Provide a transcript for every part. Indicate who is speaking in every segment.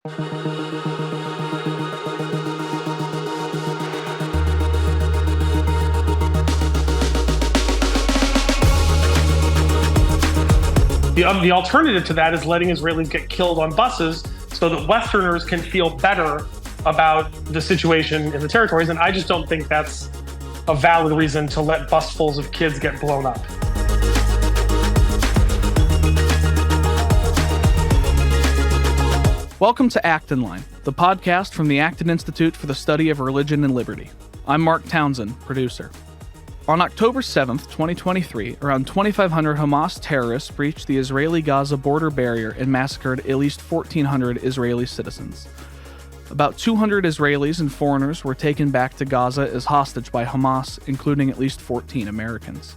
Speaker 1: The alternative to that is letting Israelis get killed on buses so that Westerners can feel better about the situation in the territories. And I just don't think that's a valid reason to let busfuls of kids get blown up.
Speaker 2: Welcome to Acton Line, the podcast from the Acton Institute for the Study of Religion and Liberty. I'm Mark Townsend, producer. On October 7th, 2023, around 2,500 Hamas terrorists breached the Israeli-Gaza border barrier and massacred at least 1,400 Israeli citizens. About 200 Israelis and foreigners were taken back to Gaza as hostage by Hamas, including at least 14 Americans.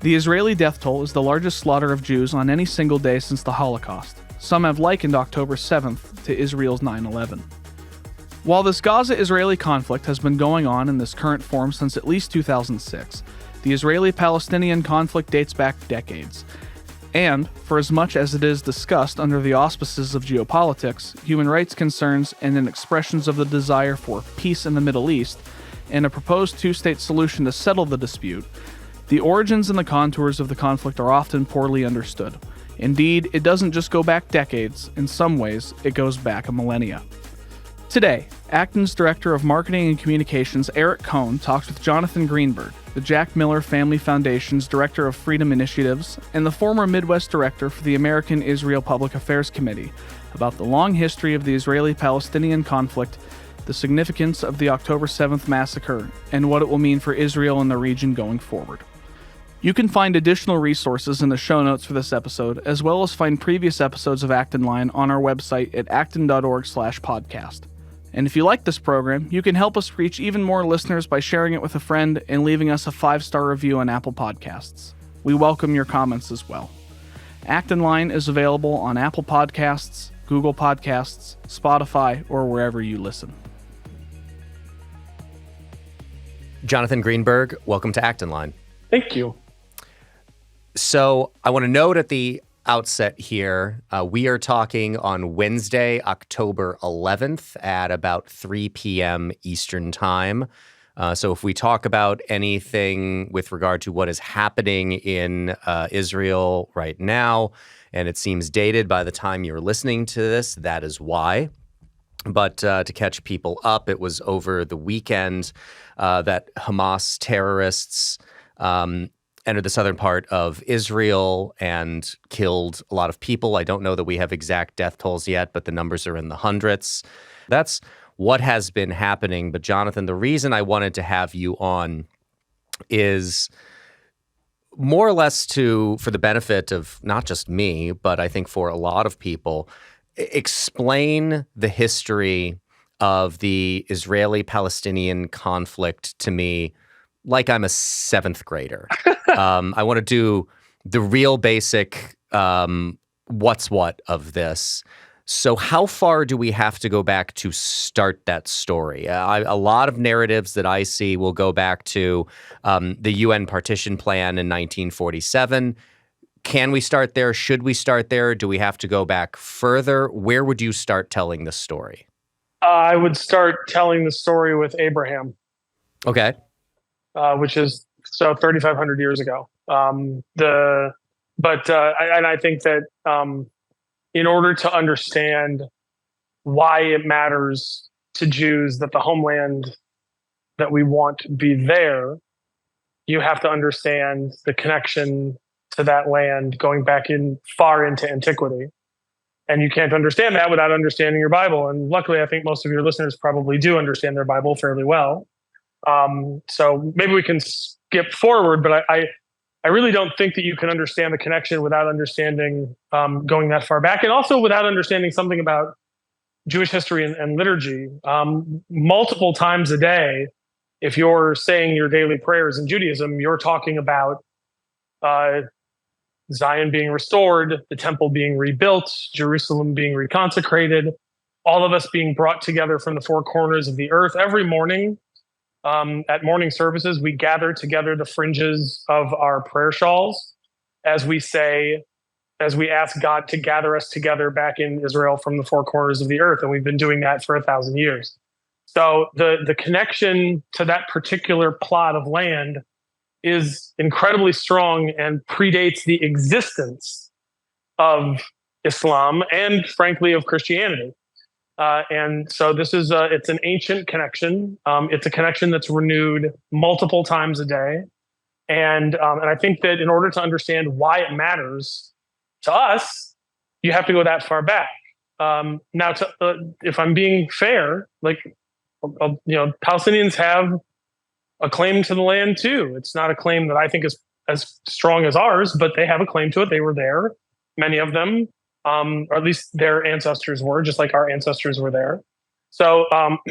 Speaker 2: The Israeli death toll is the largest slaughter of Jews on any single day since the Holocaust. Some have likened October 7th to Israel's 9/11. While this Gaza-Israeli conflict has been going on in this current form since at least 2006, the Israeli-Palestinian conflict dates back decades. And, for as much as it is discussed under the auspices of geopolitics, human rights concerns, and in expressions of the desire for peace in the Middle East, and a proposed two-state solution to settle the dispute, the origins and the contours of the conflict are often poorly understood. Indeed, it doesn't just go back decades, in some ways, it goes back a millennia. Today, Acton's Director of Marketing and Communications, Kohn, talks with Jonathan Greenberg, the Jack Miller Family Foundation's Director of Freedom Initiatives, and the former Midwest Director for the American Israel Public Affairs Committee, about the long history of the Israeli-Palestinian conflict, the significance of the October 7th massacre, and what it will mean for Israel and the region going forward. You can find additional resources in the show notes for this episode, as well as find previous episodes of Acton Line on our website at acton.org/podcast. And if you like this program, you can help us reach even more listeners by sharing it with a friend and leaving us a 5-star review on Apple Podcasts. We welcome your comments as well. Acton Line is available on Apple Podcasts, Google Podcasts, Spotify, or wherever you listen.
Speaker 3: Jonathan Greenberg, welcome to Acton Line.
Speaker 1: Thank you.
Speaker 3: So I want to note at the outset here, we are talking on Wednesday, October 11th at about 3 p.m. Eastern Time. So if we talk about anything with regard to what is happening in Israel right now, and it seems dated by the time you're listening to this, that is why. But to catch people up, it was over the weekend that Hamas terrorists entered the southern part of Israel and killed a lot of people. I don't know that we have exact death tolls yet, but the numbers are in the hundreds. That's what has been happening. But Jonathan, the reason I wanted to have you on is more or less for the benefit of not just me, but I think for a lot of people, explain the history of the Israeli-Palestinian conflict to me like I'm a 7th grader. I want to do the real basic what's what of this. So how far do we have to go back to start that story? A lot of narratives that I see will go back to the UN partition plan in 1947. Can we start there? Should we start there? Do we have to go back further? Where would you start telling the story?
Speaker 1: I would start telling the story with Abraham.
Speaker 3: Okay.
Speaker 1: Which is 3,500 years ago. I think that in order to understand why it matters to Jews that the homeland that we want be there, you have to understand the connection to that land going back far into antiquity. And you can't understand that without understanding your Bible. And luckily, I think most of your listeners probably do understand their Bible fairly well. So maybe we can skip forward, but I really don't think that you can understand the connection without understanding going that far back, and also without understanding something about Jewish history and liturgy. Multiple times a day, if you're saying your daily prayers in Judaism, you're talking about Zion being restored, the temple being rebuilt, Jerusalem being reconsecrated, all of us being brought together from the four corners of the earth. Every morning at morning services, we gather together the fringes of our prayer shawls as we say, as we ask God to gather us together back in Israel from the four corners of the earth. And we've been doing that for 1,000 years. So the connection to that particular plot of land is incredibly strong and predates the existence of Islam and, frankly, of Christianity. And so this is it's an ancient connection. It's a connection that's renewed multiple times a day. And I think that in order to understand why it matters to us, you have to go that far back. Now, if I'm being fair, Palestinians have a claim to the land too. It's not a claim that I think is as strong as ours, but they have a claim to it. They were there, many of them, or at least their ancestors were, just like our ancestors were there. So,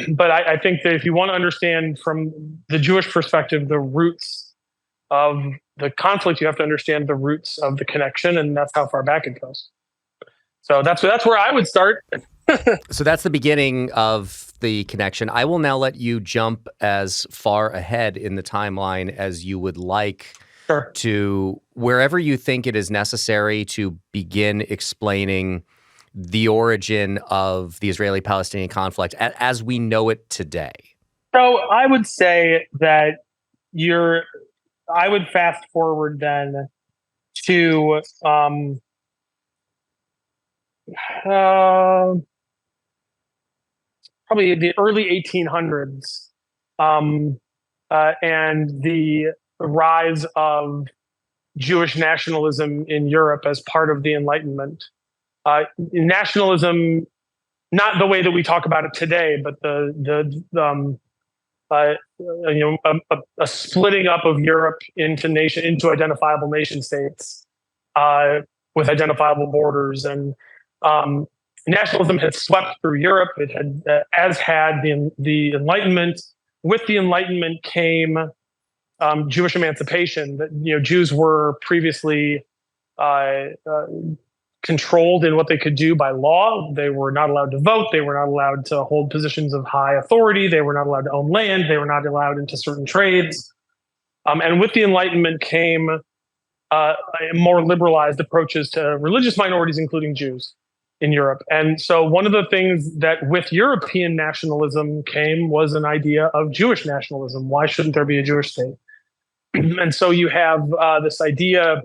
Speaker 1: but I think that if you want to understand from the Jewish perspective the roots of the conflict, you have to understand the roots of the connection, and that's how far back it goes. So that's where I would start.
Speaker 3: So that's the beginning of the connection. I will now let you jump as far ahead in the timeline as you would like.
Speaker 1: Sure.
Speaker 3: To wherever you think it is necessary to begin explaining the origin of the Israeli-Palestinian conflict as we know it today.
Speaker 1: So I would say that I would fast forward then to probably the early 1800s, and the rise of Jewish nationalism in Europe as part of the Enlightenment. Nationalism, not the way that we talk about it today, but a splitting up of Europe into identifiable nation states with identifiable borders, and nationalism had swept through Europe. It had, as had the Enlightenment. With the Enlightenment came Jewish emancipation. That Jews were previously controlled in what they could do by law. They were not allowed to vote. They were not allowed to hold positions of high authority. They were not allowed to own land. They were not allowed into certain trades. And with the Enlightenment came more liberalized approaches to religious minorities, including Jews in Europe. And so one of the things that with European nationalism came was an idea of Jewish nationalism. Why shouldn't there be a Jewish state? And so you have this idea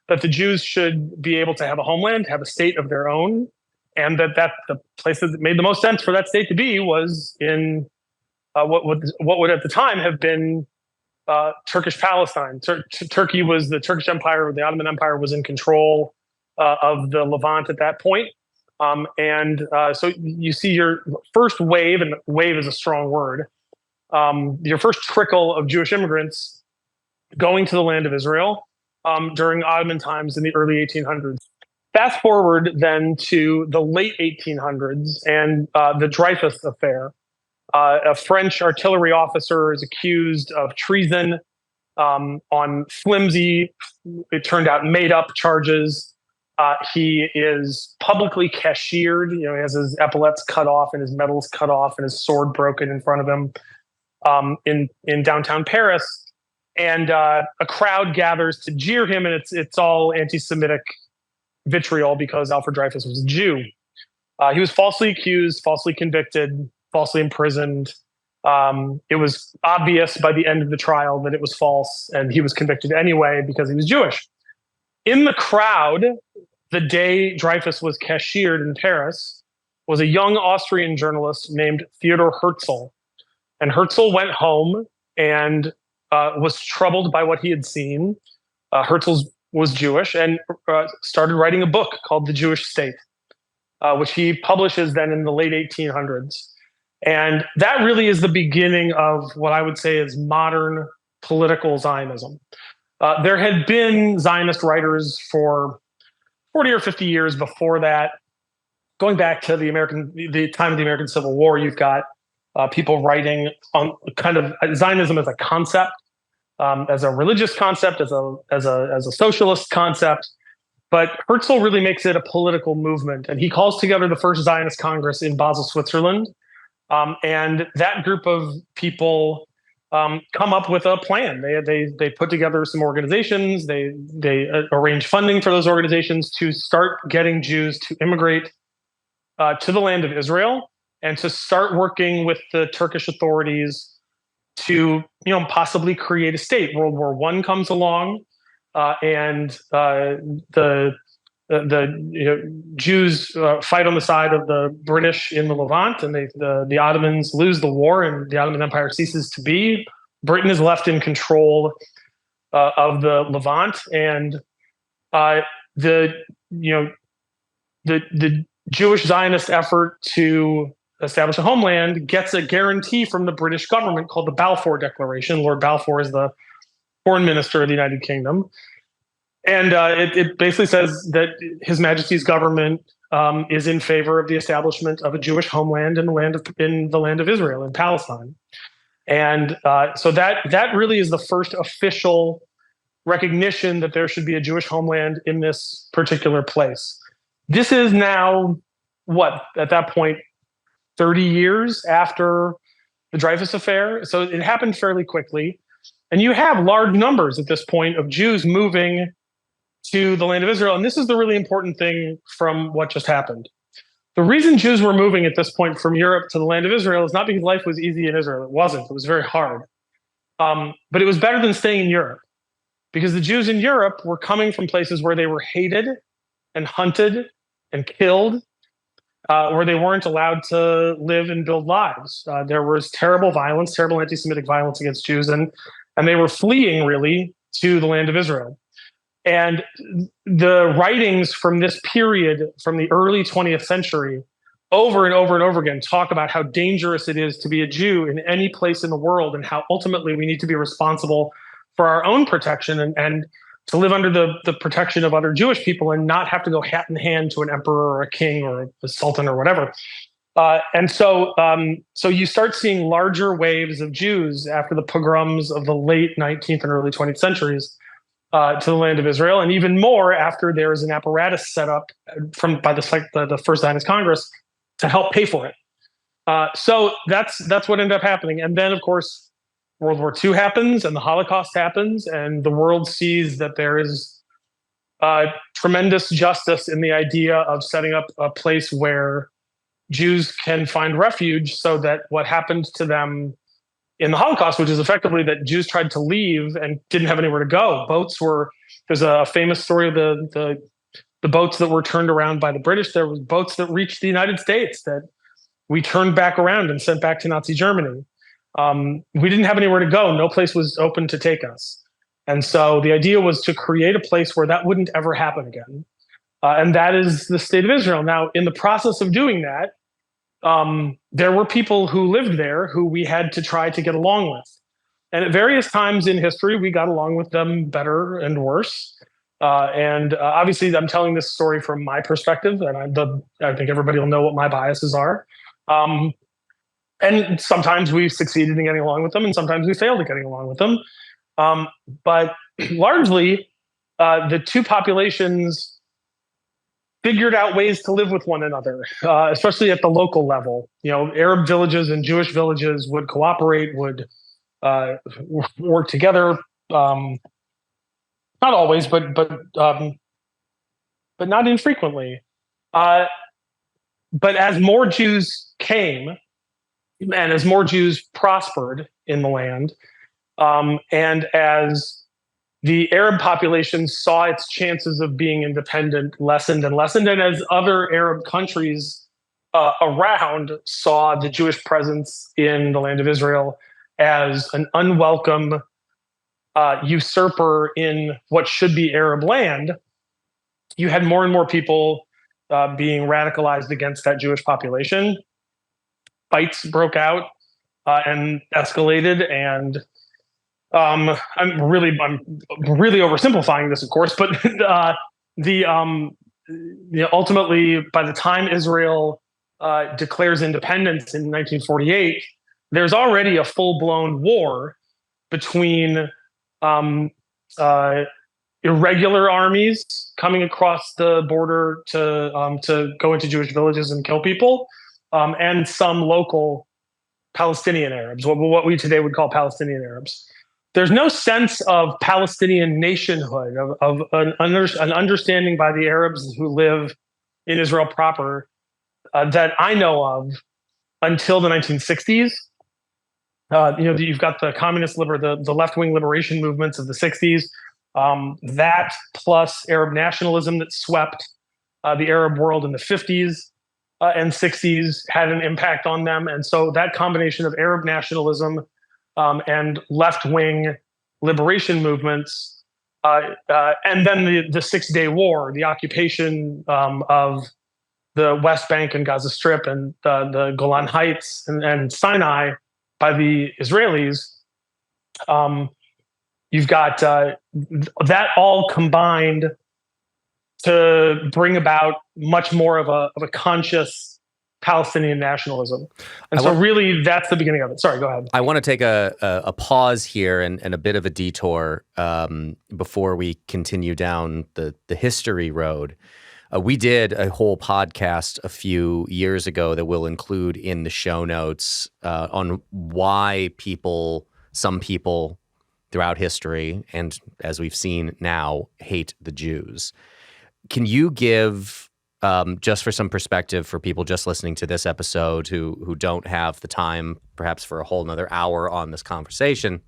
Speaker 1: that the Jews should be able to have a homeland, have a state of their own, and that the place that made the most sense for that state to be was in what would at the time have been Turkish Palestine. Turkey was the Turkish Empire, the Ottoman Empire was in control of the Levant at that point. So you see your first wave, and wave is a strong word, your first trickle of Jewish immigrants going to the land of Israel during Ottoman times in the early 1800s. Fast forward then to the late 1800s and the Dreyfus affair. A French artillery officer is accused of treason on flimsy, it turned out made up charges. He is publicly cashiered. He has his epaulets cut off and his medals cut off and his sword broken in front of him in downtown Paris. And a crowd gathers to jeer him, and it's all anti-Semitic vitriol because Alfred Dreyfus was a Jew. He was falsely accused, falsely convicted, falsely imprisoned. It was obvious by the end of the trial that it was false, and he was convicted anyway because he was Jewish. In the crowd, the day Dreyfus was cashiered in Paris, was a young Austrian journalist named Theodor Herzl. And Herzl went home and was troubled by what he had seen. Herzl was Jewish and started writing a book called The Jewish State, which he publishes then in the late 1800s. And that really is the beginning of what I would say is modern political Zionism. There had been Zionist writers for 40 or 50 years before that. Going back to the time of the American Civil War, you've got people writing on kind of Zionism as a concept, as a religious concept, as a socialist concept. But Herzl really makes it a political movement, and he calls together the first Zionist Congress in Basel, Switzerland. And that group of people come up with a plan. They put together some organizations. They arrange funding for those organizations to start getting Jews to immigrate to the land of Israel and to start working with the Turkish authorities to possibly create a state. World War I comes along, and the Jews fight on the side of the British in the Levant, and the Ottomans lose the war, and the Ottoman Empire ceases to be. Britain is left in control of the Levant, and the the Jewish Zionist effort to establish a homeland gets a guarantee from the British government called the Balfour Declaration. Lord Balfour is the foreign minister of the United Kingdom. And it basically says that His Majesty's government is in favor of the establishment of a Jewish homeland in the land of Israel, in Palestine. And so that really is the first official recognition that there should be a Jewish homeland in this particular place. This is now, at that point, 30 years after the Dreyfus Affair. So it happened fairly quickly. And you have large numbers at this point of Jews moving to the land of Israel. And this is the really important thing from what just happened. The reason Jews were moving at this point from Europe to the land of Israel is not because life was easy in Israel. It wasn't. It was very hard. But it was better than staying in Europe, because the Jews in Europe were coming from places where they were hated and hunted and killed, where they weren't allowed to live and build lives. There was terrible violence, terrible anti-Semitic violence against Jews, and they were fleeing, really, to the land of Israel. And the writings from this period, from the early 20th century, over and over and over again, talk about how dangerous it is to be a Jew in any place in the world, and how ultimately we need to be responsible for our own protection and to live under the protection of other Jewish people and not have to go hat in hand to an emperor or a king or a sultan or whatever. And so you start seeing larger waves of Jews after the pogroms of the late 19th and early 20th centuries to the land of Israel, and even more after there is an apparatus set up by the First Zionist Congress to help pay for it. So that's what ended up happening. And then, of course, World War II happens, and the Holocaust happens, and the world sees that there is tremendous justice in the idea of setting up a place where Jews can find refuge, so that what happened to them in the Holocaust, which is effectively that Jews tried to leave and didn't have anywhere to go. There's a famous story of the boats that were turned around by the British. There was boats that reached the United States that we turned back around and sent back to Nazi Germany. We didn't have anywhere to go. No place was open to take us. And so the idea was to create a place where that wouldn't ever happen again. And that is the state of Israel. Now, in the process of doing that, there were people who lived there who we had to try to get along with. And at various times in history, we got along with them better and worse. And obviously, I'm telling this story from my perspective, and I think everybody will know what my biases are. And sometimes we succeeded in getting along with them, and sometimes we failed at getting along with them. But largely, the two populations figured out ways to live with one another, especially at the local level. Arab villages and Jewish villages would cooperate, would work together. Not always, but not infrequently. But as more Jews came, and as more Jews prospered in the land, and as the Arab population saw its chances of being independent lessened and lessened, and as other Arab countries around saw the Jewish presence in the land of Israel as an unwelcome usurper in what should be Arab land, you had more and more people being radicalized against that Jewish population. Fights broke out and escalated, and I'm really oversimplifying this, of course, but ultimately, by the time Israel declares independence in 1948, there's already a full-blown war between irregular armies coming across the border to go into Jewish villages and kill people, and some local Palestinian Arabs, what we today would call Palestinian Arabs. There's no sense of Palestinian nationhood, of an understanding by the Arabs who live in Israel proper that I know of until the 1960s. You've got the the left-wing liberation movements of the 60s. That plus Arab nationalism that swept the Arab world in the 50s and 60s had an impact on them. And so that combination of Arab nationalism and left-wing liberation movements, and then the Six-Day War, the occupation of the West Bank and Gaza Strip and the Golan Heights and Sinai by the Israelis. You've got that all combined to bring about much more of a conscious Palestinian nationalism. And really, that's the beginning of it. Sorry, go ahead.
Speaker 3: I want to take a pause here and a bit of a detour before we continue down the history road. We did a whole podcast a few years ago that we'll include in the show notes on why some people throughout history, and as we've seen now, hate the Jews. Can you give, just for some perspective for people just listening to this episode who don't have the time perhaps for a whole nother hour on this conversation,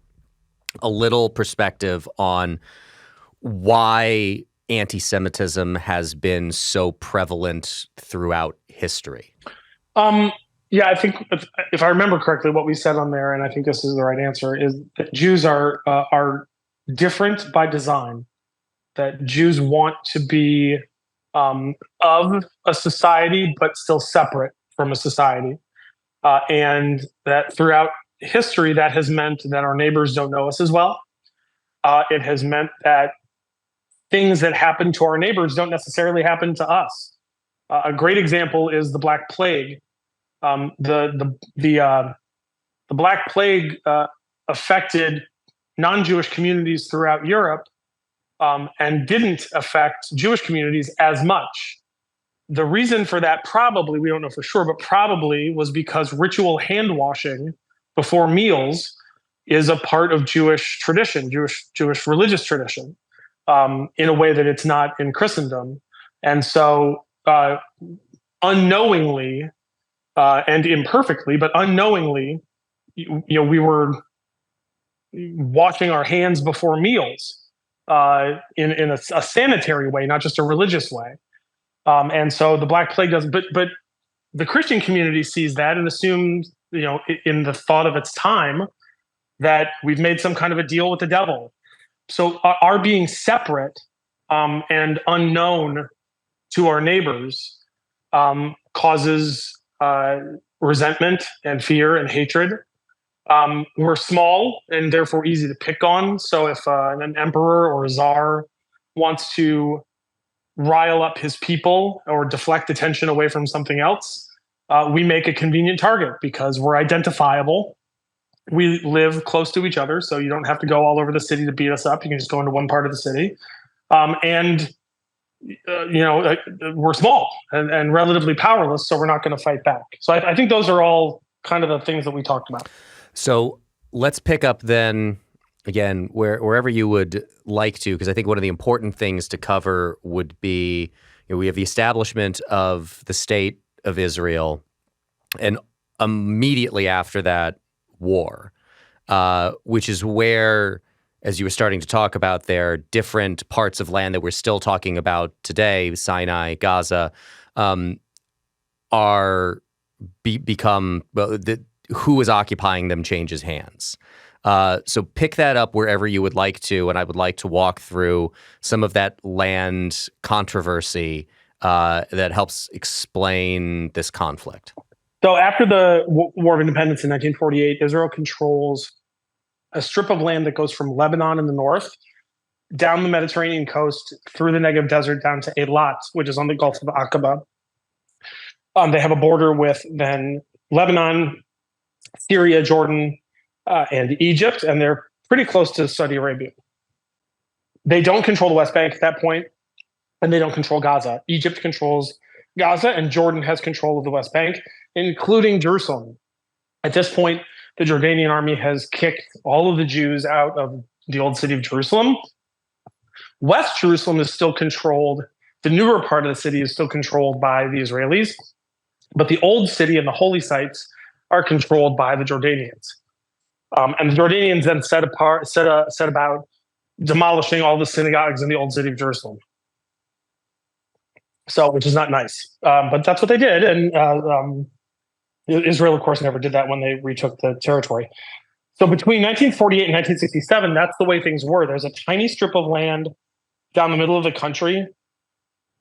Speaker 3: a little perspective on why anti-Semitism has been so prevalent throughout history?
Speaker 1: Yeah, I think if I remember correctly, what we said on there, and I think this is the right answer, is that Jews are different by design. That Jews want to be of a society, but still separate from a society, and that throughout history, that has meant that our neighbors don't know us as well. It has meant that things that happen to our neighbors don't necessarily happen to us. A great example is the Black Plague. The Black Plague affected non-Jewish communities throughout Europe and didn't affect Jewish communities as much. The reason for that probably, we don't know for sure, but probably was because ritual hand washing before meals is a part of Jewish tradition, Jewish religious tradition. In a way that it's not in Christendom. And so unknowingly and imperfectly, but unknowingly, we were washing our hands before meals in a sanitary way, not just a religious way. And so the Black Plague doesn't, but the Christian community sees that and assumes, in the thought of its time, that we've made some kind of a deal with the devil. So our being separate and unknown to our neighbors causes resentment and fear and hatred. We're small and therefore easy to pick on. So if an emperor or a czar wants to rile up his people or deflect attention away from something else, we make a convenient target because we're identifiable. We live close to each other, so you don't have to go all over the city to beat us up. You can just go into one part of the city. We're small and relatively powerless, so we're not going to fight back. So I think those are all kind of the things that we talked about.
Speaker 3: So let's pick up then, again, wherever you would like to, because I think one of the important things to cover would be, we have the establishment of the state of Israel, and immediately after that, war, which is where, as you were starting to talk about there, different parts of land that we're still talking about today, Sinai, Gaza, become who is occupying them changes hands. So pick that up wherever you would like to, and I would like to walk through some of that land controversy that helps explain this conflict.
Speaker 1: So after the War of Independence in 1948, Israel controls a strip of land that goes from Lebanon in the north down the Mediterranean coast through the Negev Desert down to Eilat, which is on the Gulf of Aqaba. They have a border with then Lebanon, Syria, Jordan, and Egypt, and they're pretty close to Saudi Arabia. They don't control the West Bank at that point, and they don't control Gaza. Egypt controls Gaza, and Jordan has control of the West Bank, including Jerusalem. At this point, the Jordanian army has kicked all of the Jews out of the old city of Jerusalem. West Jerusalem is still controlled. The newer part of the city is still controlled by the Israelis, but the old city and the holy sites are controlled by the Jordanians. And the Jordanians then set about demolishing all the synagogues in the old city of Jerusalem. So, which is not nice, but that's what they did. And Israel, of course, never did that when they retook the territory. So between 1948 and 1967, that's the way things were. There's a tiny strip of land down the middle of the country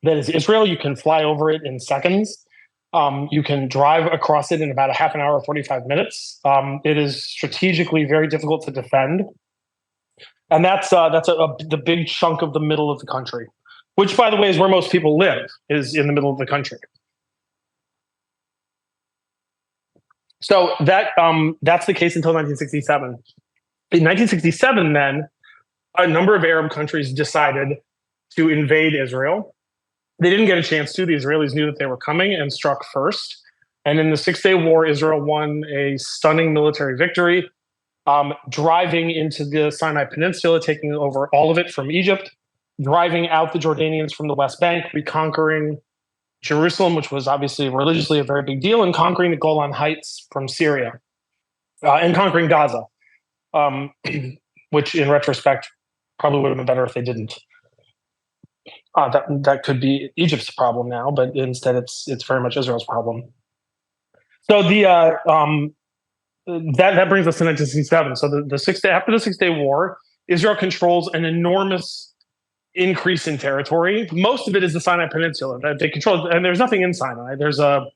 Speaker 1: that is Israel. You can fly over it in seconds. You can drive across it in about a half an hour, 45 minutes. It is strategically very difficult to defend. And that's the big chunk of the middle of the country, which, by the way, is where most people live, is in the middle of the country. So that's the case until 1967. In 1967, then, a number of Arab countries decided to invade Israel. They didn't get a chance to. The Israelis knew that they were coming and struck first. And in the Six-Day War, Israel won a stunning military victory, driving into the Sinai Peninsula, taking over all of it from Egypt, driving out the Jordanians from the West Bank, reconquering Jerusalem, which was obviously religiously a very big deal, and conquering the Golan Heights from Syria, and conquering Gaza, which in retrospect probably would have been better if they didn't. That could be Egypt's problem now, but instead it's very much Israel's problem. So that brings us to 1967. So after the Six-Day War, Israel controls an enormous increase in territory. Most of it is the Sinai Peninsula that they control, and there's nothing in Sinai. There's some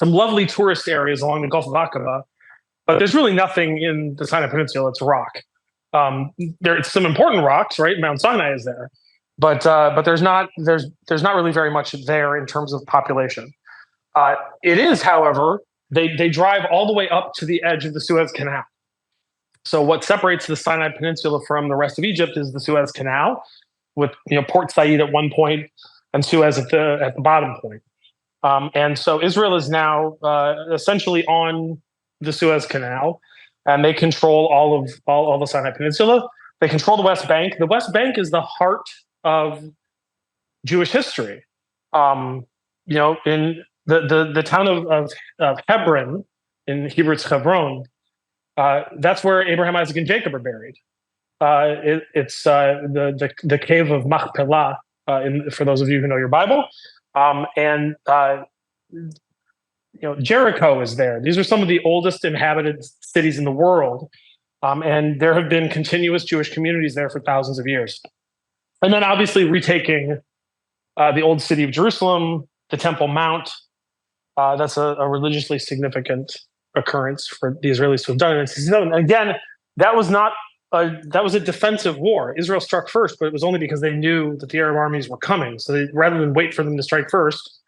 Speaker 1: lovely tourist areas along the Gulf of Aqaba, but there's really nothing in the Sinai Peninsula. It's rock. There's some important rocks, right? Mount Sinai is there, but there's not really very much there in terms of population. It is, however, they drive all the way up to the edge of the Suez Canal. So what separates the Sinai Peninsula from the rest of Egypt is the Suez Canal, with Port Said at one point and Suez at the bottom point. And so Israel is now essentially on the Suez Canal, and they control all the Sinai Peninsula. They control the West Bank. The West Bank is the heart of Jewish history. In the town of Hebron, in Hebrew it's Hebron, that's where Abraham, Isaac, and Jacob are buried. It's the cave of Machpelah, for those of you who know your Bible, and Jericho is there. These are some of the oldest inhabited cities in the world, and there have been continuous Jewish communities there for thousands of years. And then, obviously, retaking the old city of Jerusalem, the Temple Mount. That's a religiously significant occurrence for the Israelis to have done it. And again, that was a defensive war. Israel struck first, but it was only because they knew that the Arab armies were coming. So rather than wait for them to strike first,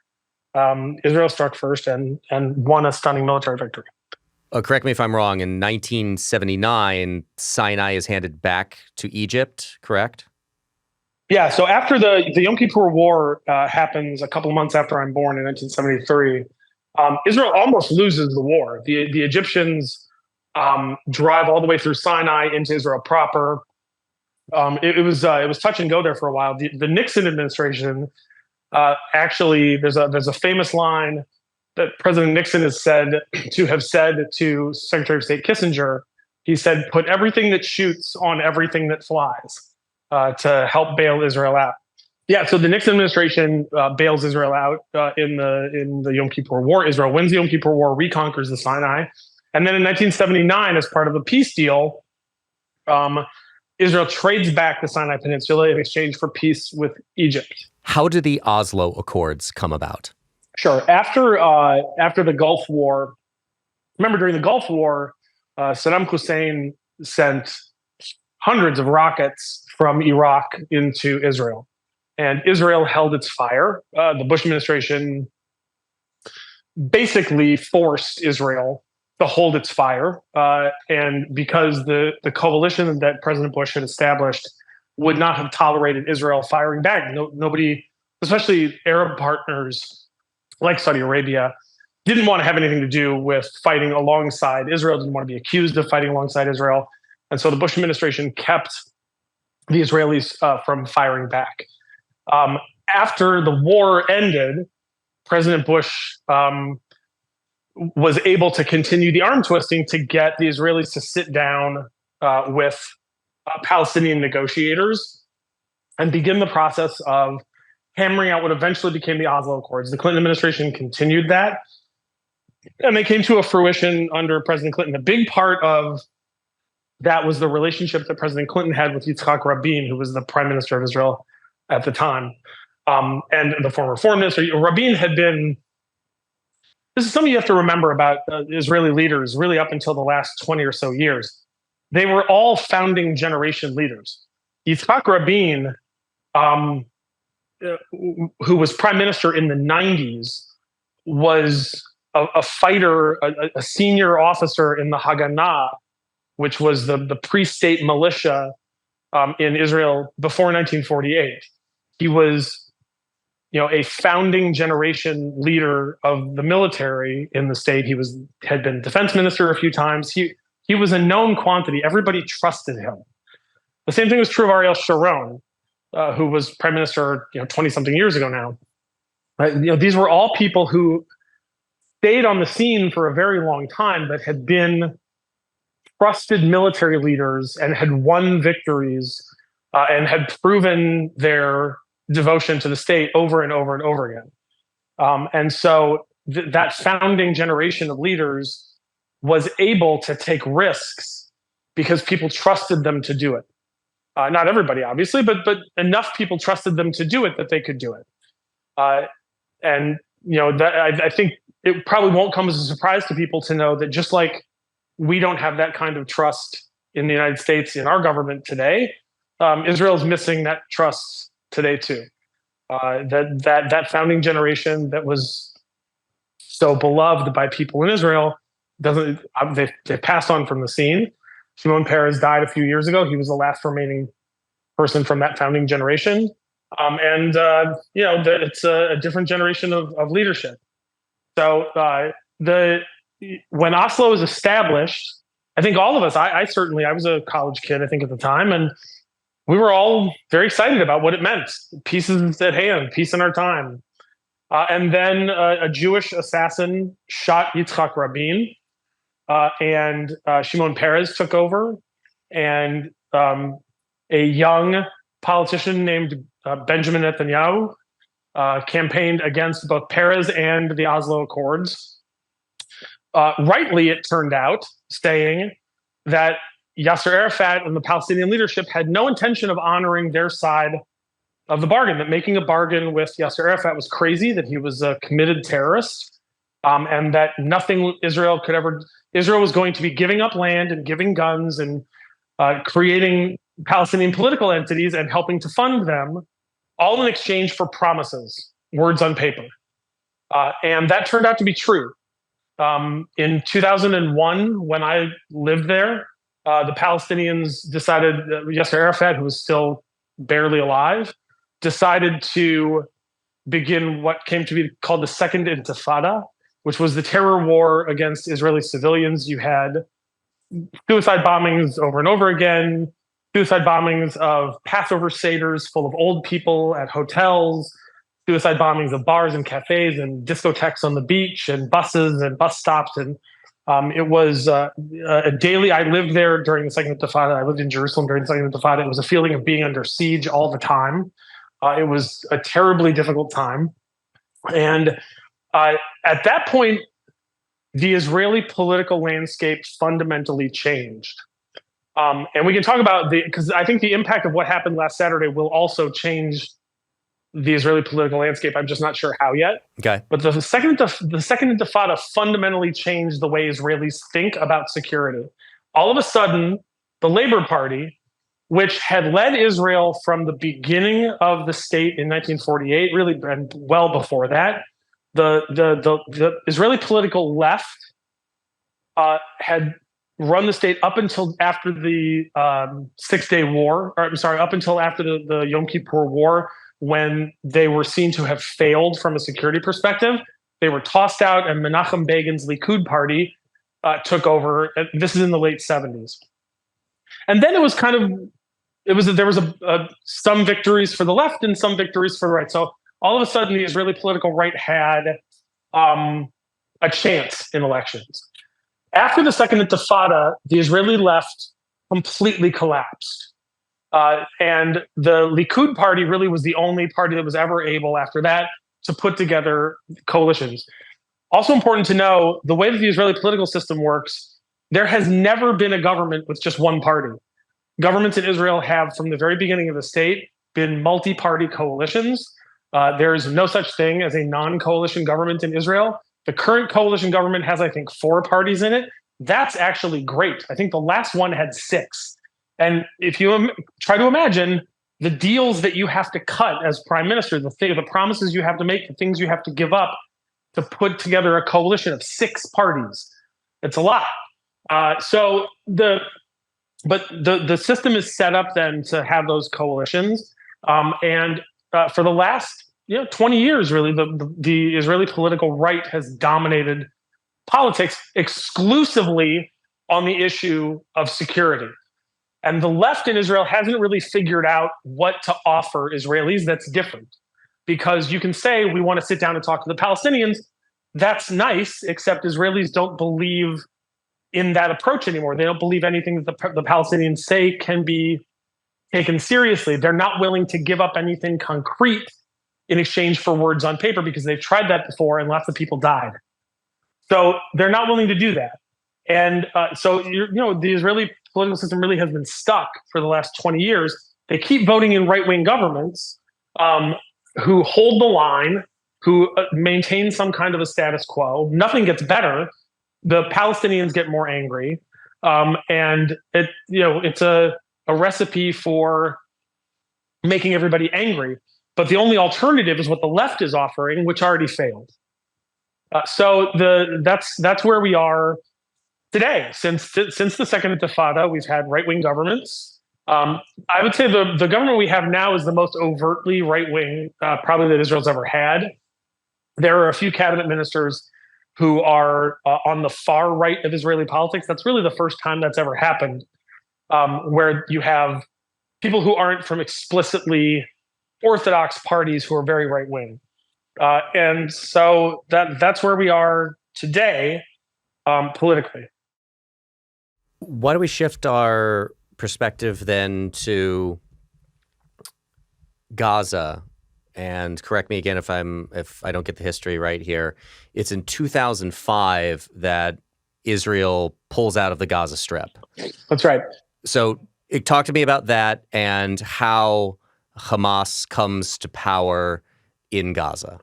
Speaker 1: Israel struck first and won a stunning military victory.
Speaker 3: Correct me if I'm wrong. In 1979, Sinai is handed back to Egypt, correct?
Speaker 1: Yeah. So after the Yom Kippur War happens a couple of months after I'm born in 1973, Israel almost loses the war. The Egyptians drive all the way through Sinai into Israel proper. It was touch and go there for a while. The Nixon administration actually there's a famous line that President Nixon is said to have said to Secretary of State Kissinger. He said, "Put everything that shoots on everything that flies," to help bail Israel out. Yeah, so the Nixon administration bails Israel out in the Yom Kippur War. Israel wins the Yom Kippur War, reconquers the Sinai. And then in 1979, as part of a peace deal, Israel trades back the Sinai Peninsula in exchange for peace with Egypt.
Speaker 3: How did the Oslo Accords come about?
Speaker 1: Sure. After the Gulf War, remember during the Gulf War, Saddam Hussein sent hundreds of rockets from Iraq into Israel. And Israel held its fire. The Bush administration basically forced Israel to hold its fire. And because the coalition that President Bush had established would not have tolerated Israel firing back. Nobody, especially Arab partners like Saudi Arabia, didn't want to have anything to do with fighting alongside Israel, didn't want to be accused of fighting alongside Israel. And so the Bush administration kept the Israelis from firing back. After the war ended, President Bush was able to continue the arm twisting to get the Israelis to sit down with Palestinian negotiators and begin the process of hammering out what eventually became the Oslo Accords. The Clinton administration continued that, and they came to a fruition under President Clinton. A big part of that was the relationship that President Clinton had with Yitzhak Rabin, who was the prime minister of Israel at the time, and the former foreign minister. Rabin had been, this is something you have to remember about Israeli leaders really up until the last 20 or so years. They were all founding generation leaders. Yitzhak Rabin, who was prime minister in the 90s, was a fighter, a senior officer in the Haganah, which was the pre-state militia in Israel before 1948. He was, a founding generation leader of the military in the state. He had been defense minister a few times. He was a known quantity. Everybody trusted him. The same thing was true of Ariel Sharon, who was prime minister, 20-something years ago now. Right? These were all people who stayed on the scene for a very long time, but had been trusted military leaders and had won victories and had proven their devotion to the state over and over and over again. And so that founding generation of leaders was able to take risks because people trusted them to do it. Not everybody, obviously, but enough people trusted them to do it that they could do it. And I think it probably won't come as a surprise to people to know that just like we don't have that kind of trust in the United States in our government today, Israel is missing that trust today too. That founding generation that was so beloved by people in Israel they passed on from the scene. Shimon Peres died a few years ago. He was the last remaining person from that founding generation. It's a different generation of leadership. So when Oslo was established, I think all of us, I was a college kid, I think at the time, and we were all very excited about what it meant. Peace is at hand, peace in our time. And then a Jewish assassin shot Yitzhak Rabin, and Shimon Peres took over, and a young politician named Benjamin Netanyahu campaigned against both Peres and the Oslo Accords. Rightly, it turned out, saying that Yasser Arafat and the Palestinian leadership had no intention of honoring their side of the bargain, that making a bargain with Yasser Arafat was crazy, that he was a committed terrorist, and that nothing Israel was going to be giving up land and giving guns and creating Palestinian political entities and helping to fund them, all in exchange for promises, words on paper. And that turned out to be true. In 2001, when I lived there, the Palestinians decided, Yasser Arafat, who was still barely alive, decided to begin what came to be called the Second Intifada, which was the terror war against Israeli civilians. You had suicide bombings over and over again, suicide bombings of Passover seders full of old people at hotels, suicide bombings of bars and cafes and discotheques on the beach and buses and bus stops. And it was a daily, I lived there during the Second Intifada. I lived in Jerusalem during the Second Intifada. It was a feeling of being under siege all the time. It was a terribly difficult time. And at that point, the Israeli political landscape fundamentally changed. And we can talk about because I think the impact of what happened last Saturday will also change the Israeli political landscape. I'm just not sure how yet.
Speaker 3: Okay.
Speaker 1: But the second Intifada fundamentally changed the way Israelis think about security. All of a sudden, the Labor Party, which had led Israel from the beginning of the state in 1948, really, and well before that, the Israeli political left had run the state up until after the 6-Day War, up until after the Yom Kippur War, when they were seen to have failed from a security perspective. They were tossed out, and Menachem Begin's Likud party took over. This is in the late 70s. And then it was there was some victories for the left and some victories for the right. So all of a sudden, the Israeli political right had a chance in elections. After the Second Intifada, the Israeli left completely collapsed. And the Likud party really was the only party that was ever able, after that, to put together coalitions. Also important to know, the way that the Israeli political system works, there has never been a government with just one party. Governments in Israel have, from the very beginning of the state, been multi-party coalitions. There is no such thing as a non-coalition government in Israel. The current coalition government has, I think, 4 parties in it. That's actually great. I think the last one had 6. And if you try to imagine the deals that you have to cut as prime minister, the promises you have to make, the things you have to give up to put together a coalition of 6 parties, it's a lot. So the system is set up then to have those coalitions. And for the last 20 years, really, the Israeli political right has dominated politics exclusively on the issue of security. And the left in Israel hasn't really figured out what to offer Israelis that's different. Because you can say, we want to sit down and talk to the Palestinians. That's nice, except Israelis don't believe in that approach anymore. They don't believe anything that the Palestinians say can be taken seriously. They're not willing to give up anything concrete in exchange for words on paper, because they've tried that before and lots of people died. So they're not willing to do that. And so the Israeli political system really has been stuck for the last 20 years. They keep voting in right-wing governments who hold the line, who maintain some kind of a status quo. Nothing gets better. The Palestinians get more angry. And it's a recipe for making everybody angry. But the only alternative is what the left is offering, which already failed. So that's where we are today. Since the Second Intifada, we've had right-wing governments. I would say the government we have now is the most overtly right-wing probably that Israel's ever had. There are a few cabinet ministers who are on the far right of Israeli politics. That's really the first time that's ever happened, where you have people who aren't from explicitly orthodox parties who are very right-wing. And so that's where we are today politically.
Speaker 3: Why do we shift our perspective then to Gaza? And correct me again if I don't get the history right here. It's in 2005 that Israel pulls out of the Gaza Strip.
Speaker 1: That's right.
Speaker 3: So talk to me about that and how Hamas comes to power in Gaza.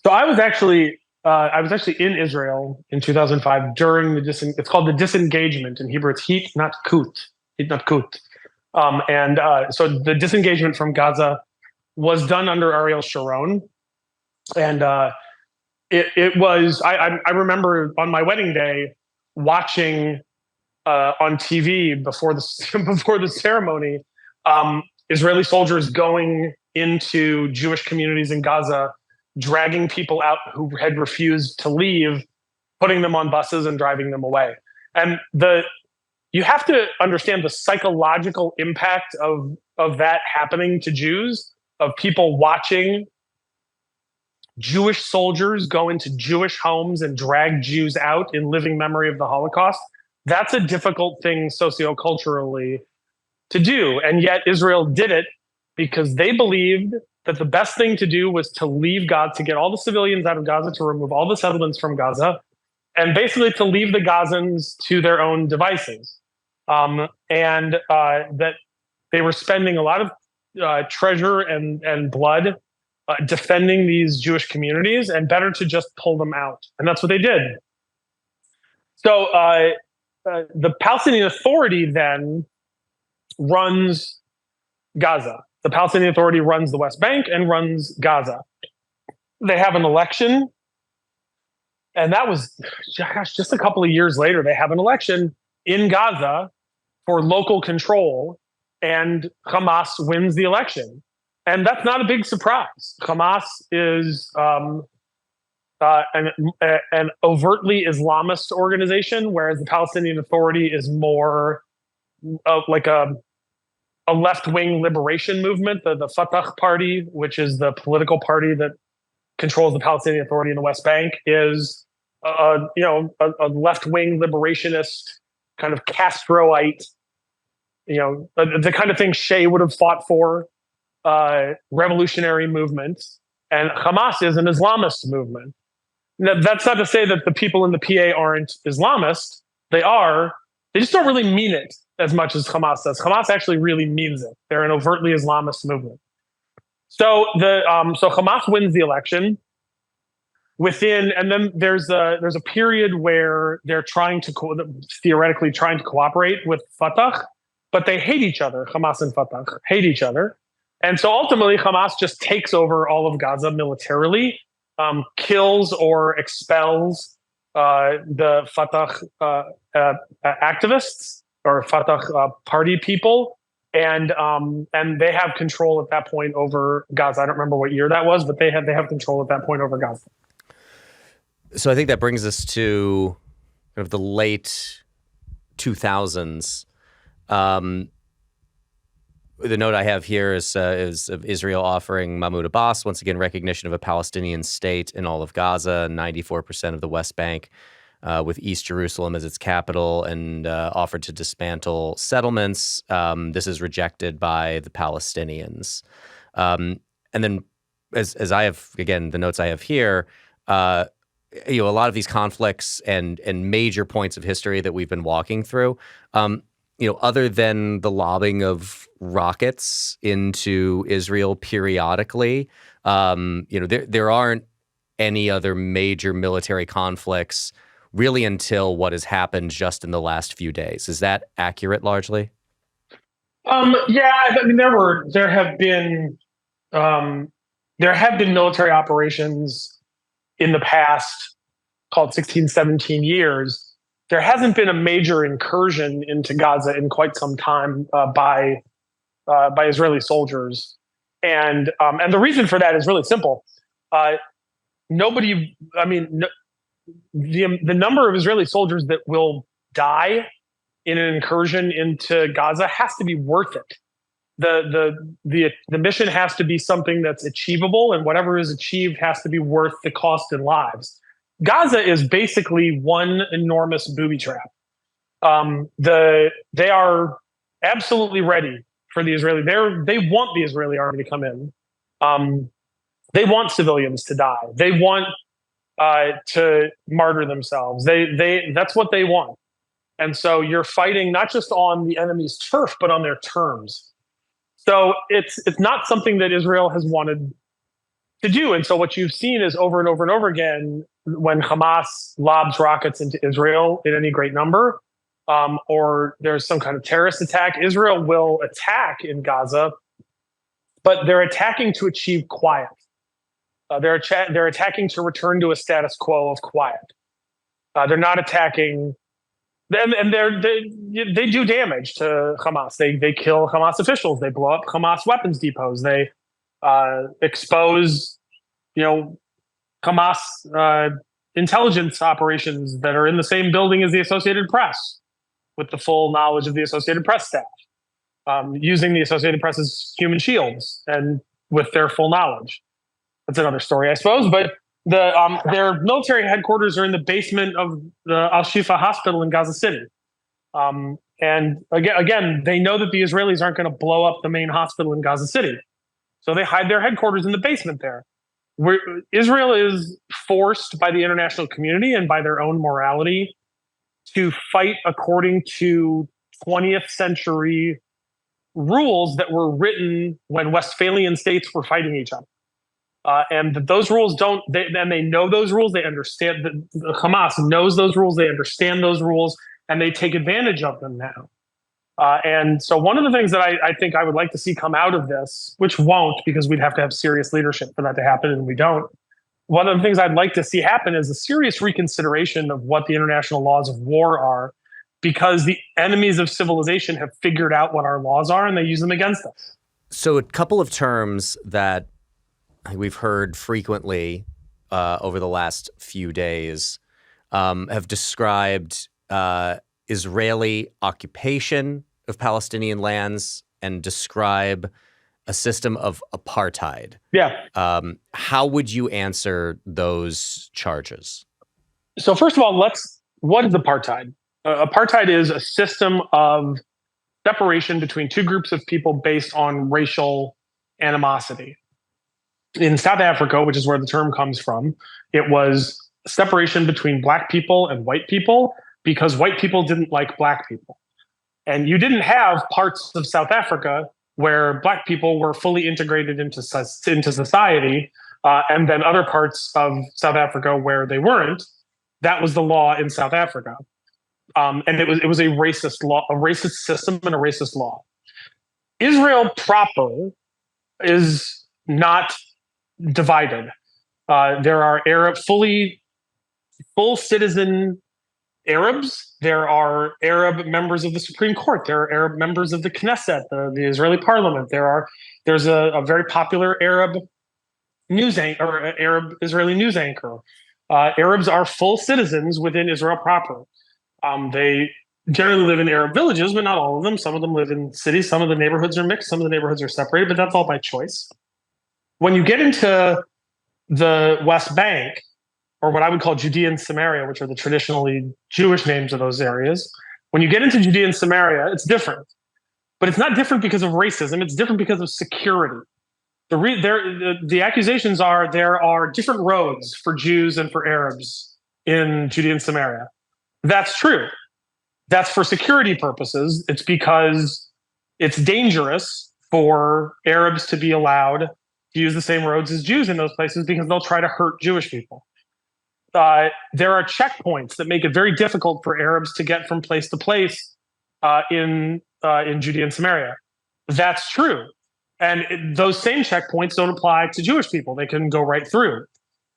Speaker 1: So I was actually in Israel in 2005 during it's called the disengagement. In Hebrew, it's Hit not Kut. So the disengagement from Gaza was done under Ariel Sharon. And it was, I remember on my wedding day watching on TV before the ceremony, Israeli soldiers going into Jewish communities in Gaza, dragging people out who had refused to leave, putting them on buses and driving them away. And you have to understand the psychological impact of that happening to Jews, of people watching Jewish soldiers go into Jewish homes and drag Jews out in living memory of the Holocaust. That's a difficult thing socioculturally to do. And yet Israel did it because they believed that the best thing to do was to leave Gaza, to get all the civilians out of Gaza, to remove all the settlements from Gaza, and basically to leave the Gazans to their own devices. And that they were spending a lot of treasure and blood defending these Jewish communities, and better to just pull them out. And that's what they did. So the Palestinian Authority then runs Gaza. The Palestinian Authority runs the West Bank and runs Gaza. They have an election. And that was, just a couple of years later, they have an election in Gaza for local control, and Hamas wins the election. And that's not a big surprise. Hamas is an overtly Islamist organization, whereas the Palestinian Authority is more like a left-wing liberation movement. The Fatah party, which is the political party that controls the Palestinian Authority in the West Bank, is a left-wing liberationist kind of Castroite, the kind of thing Shea would have fought for, revolutionary movement. And Hamas is an Islamist movement. Now, that's not to say that the people in the PA aren't Islamist. They are. They just don't really mean it as much as Hamas does. Hamas actually really means it. They're an overtly Islamist movement. So Hamas wins the election. And then there's a period where they're theoretically trying to cooperate with Fatah, but they hate each other. Hamas and Fatah hate each other. And so ultimately, Hamas just takes over all of Gaza militarily, kills or expels the Fatah activists or Fatah party people, and they have control at that point over Gaza. I don't remember what year that was, but they have control at that point over Gaza.
Speaker 3: So I think that brings us to kind of the late 2000s. The note I have here is of Israel offering Mahmoud Abbas, once again, recognition of a Palestinian state in all of Gaza, 94% of the West Bank, with East Jerusalem as its capital, and offered to dismantle settlements. This is rejected by the Palestinians. And then, as I have, again, the notes I have here, a lot of these conflicts and major points of history that we've been walking through, other than the lobbing of rockets into Israel periodically, there aren't any other major military conflicts really until what has happened just in the last few days. Is that accurate largely?
Speaker 1: Yeah, I mean, there have been military operations in the past, called 16, 17 years. There hasn't been a major incursion into Gaza in quite some time by Israeli soldiers, and the reason for that is really simple. The number of Israeli soldiers that will die in an incursion into Gaza has to be worth it. The mission has to be something that's achievable, and whatever is achieved has to be worth the cost in lives. Gaza is basically one enormous booby trap. They are absolutely ready for the Israeli. They want the Israeli army to come in. They want civilians to die. They want to martyr themselves. That's what they want. And so you're fighting not just on the enemy's turf, but on their terms. So it's not something that Israel has wanted to do. And so what you've seen is over and over and over again, when Hamas lobs rockets into Israel in any great number, or there's some kind of terrorist attack, Israel will attack in Gaza, but they're attacking to achieve quiet. They're attacking to return to a status quo of quiet. They're not attacking, and they do damage to Hamas. They kill Hamas officials. They blow up Hamas weapons depots. They expose, Hamas intelligence operations that are in the same building as the Associated Press, with the full knowledge of the Associated Press staff, using the Associated Press's human shields and with their full knowledge. That's another story, I suppose. But their military headquarters are in the basement of the Al-Shifa hospital in Gaza City. And again, they know that the Israelis aren't going to blow up the main hospital in Gaza City. So they hide their headquarters in the basement there. Israel is forced by the international community and by their own morality to fight according to 20th century rules that were written when Westphalian states were fighting each other. And those rules they know those rules. They understand that Hamas knows those rules. They understand those rules, and they take advantage of them now. And so one of the things that I think I would like to see come out of this, which won't, because we'd have to have serious leadership for that to happen, and we don't. One of the things I'd like to see happen is a serious reconsideration of what the international laws of war are, because the enemies of civilization have figured out what our laws are, and they use them against us.
Speaker 3: So a couple of terms that we've heard frequently over the last few days have described Israeli occupation of Palestinian lands and describe a system of apartheid.
Speaker 1: Yeah.
Speaker 3: How would you answer those charges?
Speaker 1: So first of all, what is apartheid? Apartheid is a system of separation between two groups of people based on racial animosity. In South Africa, which is where the term comes from, it was separation between black people and white people because white people didn't like black people. And you didn't have parts of South Africa where black people were fully integrated into society, and then other parts of South Africa where they weren't. That was the law in South Africa. And it was a racist law, a racist system and a racist law. Israel proper is not divided. There are full citizen Arabs. There are Arab members of the Supreme Court. There are Arab members of the Knesset, the Israeli parliament. There's a very popular Arab news anchor, or Arab Israeli news anchor. Arabs are full citizens within Israel proper. They generally live in Arab villages, but not all of them. Some of them live in cities. Some of the neighborhoods are mixed. Some of the neighborhoods are separated, but that's all by choice. When you get into the West Bank, or what I would call Judea and Samaria, which are the traditionally Jewish names of those areas, when you get into Judea and Samaria, it's different. But it's not different because of racism. It's different because of security. The accusations are there are different roads for Jews and for Arabs in Judea and Samaria. That's true. That's for security purposes. It's because it's dangerous for Arabs to be allowed to use the same roads as Jews in those places because they'll try to hurt Jewish people. There are checkpoints that make it very difficult for Arabs to get from place to place in Judea and Samaria. That's true. And those same checkpoints don't apply to Jewish people. They can go right through.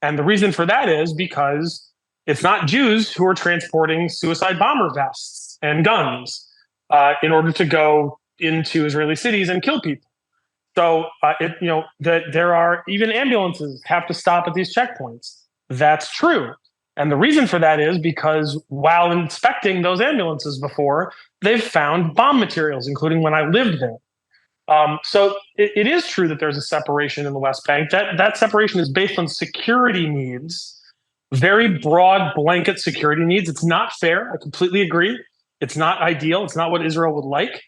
Speaker 1: And the reason for that is because it's not Jews who are transporting suicide bomber vests and guns in order to go into Israeli cities and kill people. So that there are even ambulances have to stop at these checkpoints. That's true. And the reason for that is because while inspecting those ambulances before, they've found bomb materials, including when I lived there. So it is true that there's a separation in the West Bank. That separation is based on security needs, very broad blanket security needs. It's not fair. I completely agree. It's not ideal. It's not what Israel would like.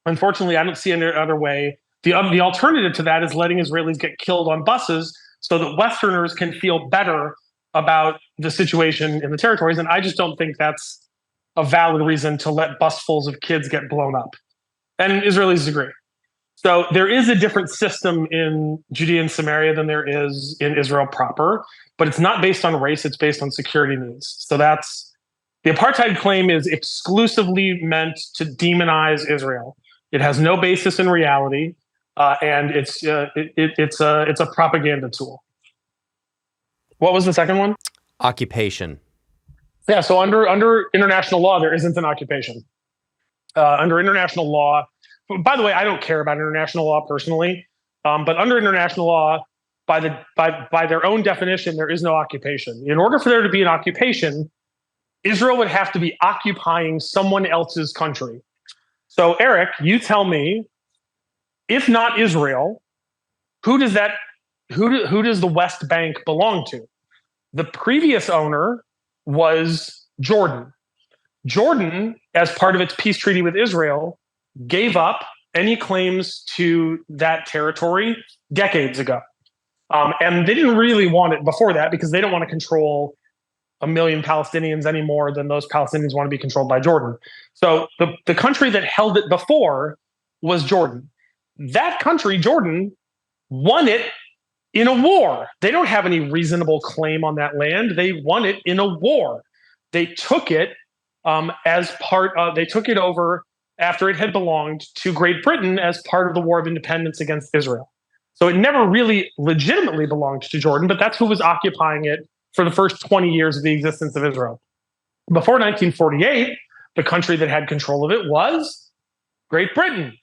Speaker 1: Unfortunately, I don't see any other way. The alternative to that is letting Israelis get killed on buses so that Westerners can feel better about the situation in the territories. And I just don't think that's a valid reason to let busfuls of kids get blown up. And Israelis agree. So there is a different system in Judea and Samaria than there is in Israel proper, but it's not based on race, it's based on security needs. So that's the apartheid claim is exclusively meant to demonize Israel. It has no basis in reality, and it's a propaganda tool. What was the second one?
Speaker 3: Occupation.
Speaker 1: Yeah, so under international law, there isn't an occupation. Under international law, by the way, I don't care about international law personally, but under international law, by their own definition, there is no occupation. In order for there to be an occupation, Israel would have to be occupying someone else's country. So, Eric, you tell me, if not Israel, who does the West Bank belong to? The previous owner was Jordan. Jordan, as part of its peace treaty with Israel, gave up any claims to that territory decades ago. And they didn't really want it before that because they don't want to control 1 million Palestinians any more than those Palestinians want to be controlled by Jordan. So the country that held it before was Jordan. That country, Jordan, won it in a war. They don't have any reasonable claim on that land. They won it in a war. They took it they took it over after it had belonged to Great Britain as part of the War of Independence against Israel. So it never really legitimately belonged to Jordan, but that's who was occupying it for the first 20 years of the existence of Israel. Before 1948, the country that had control of it was Great Britain,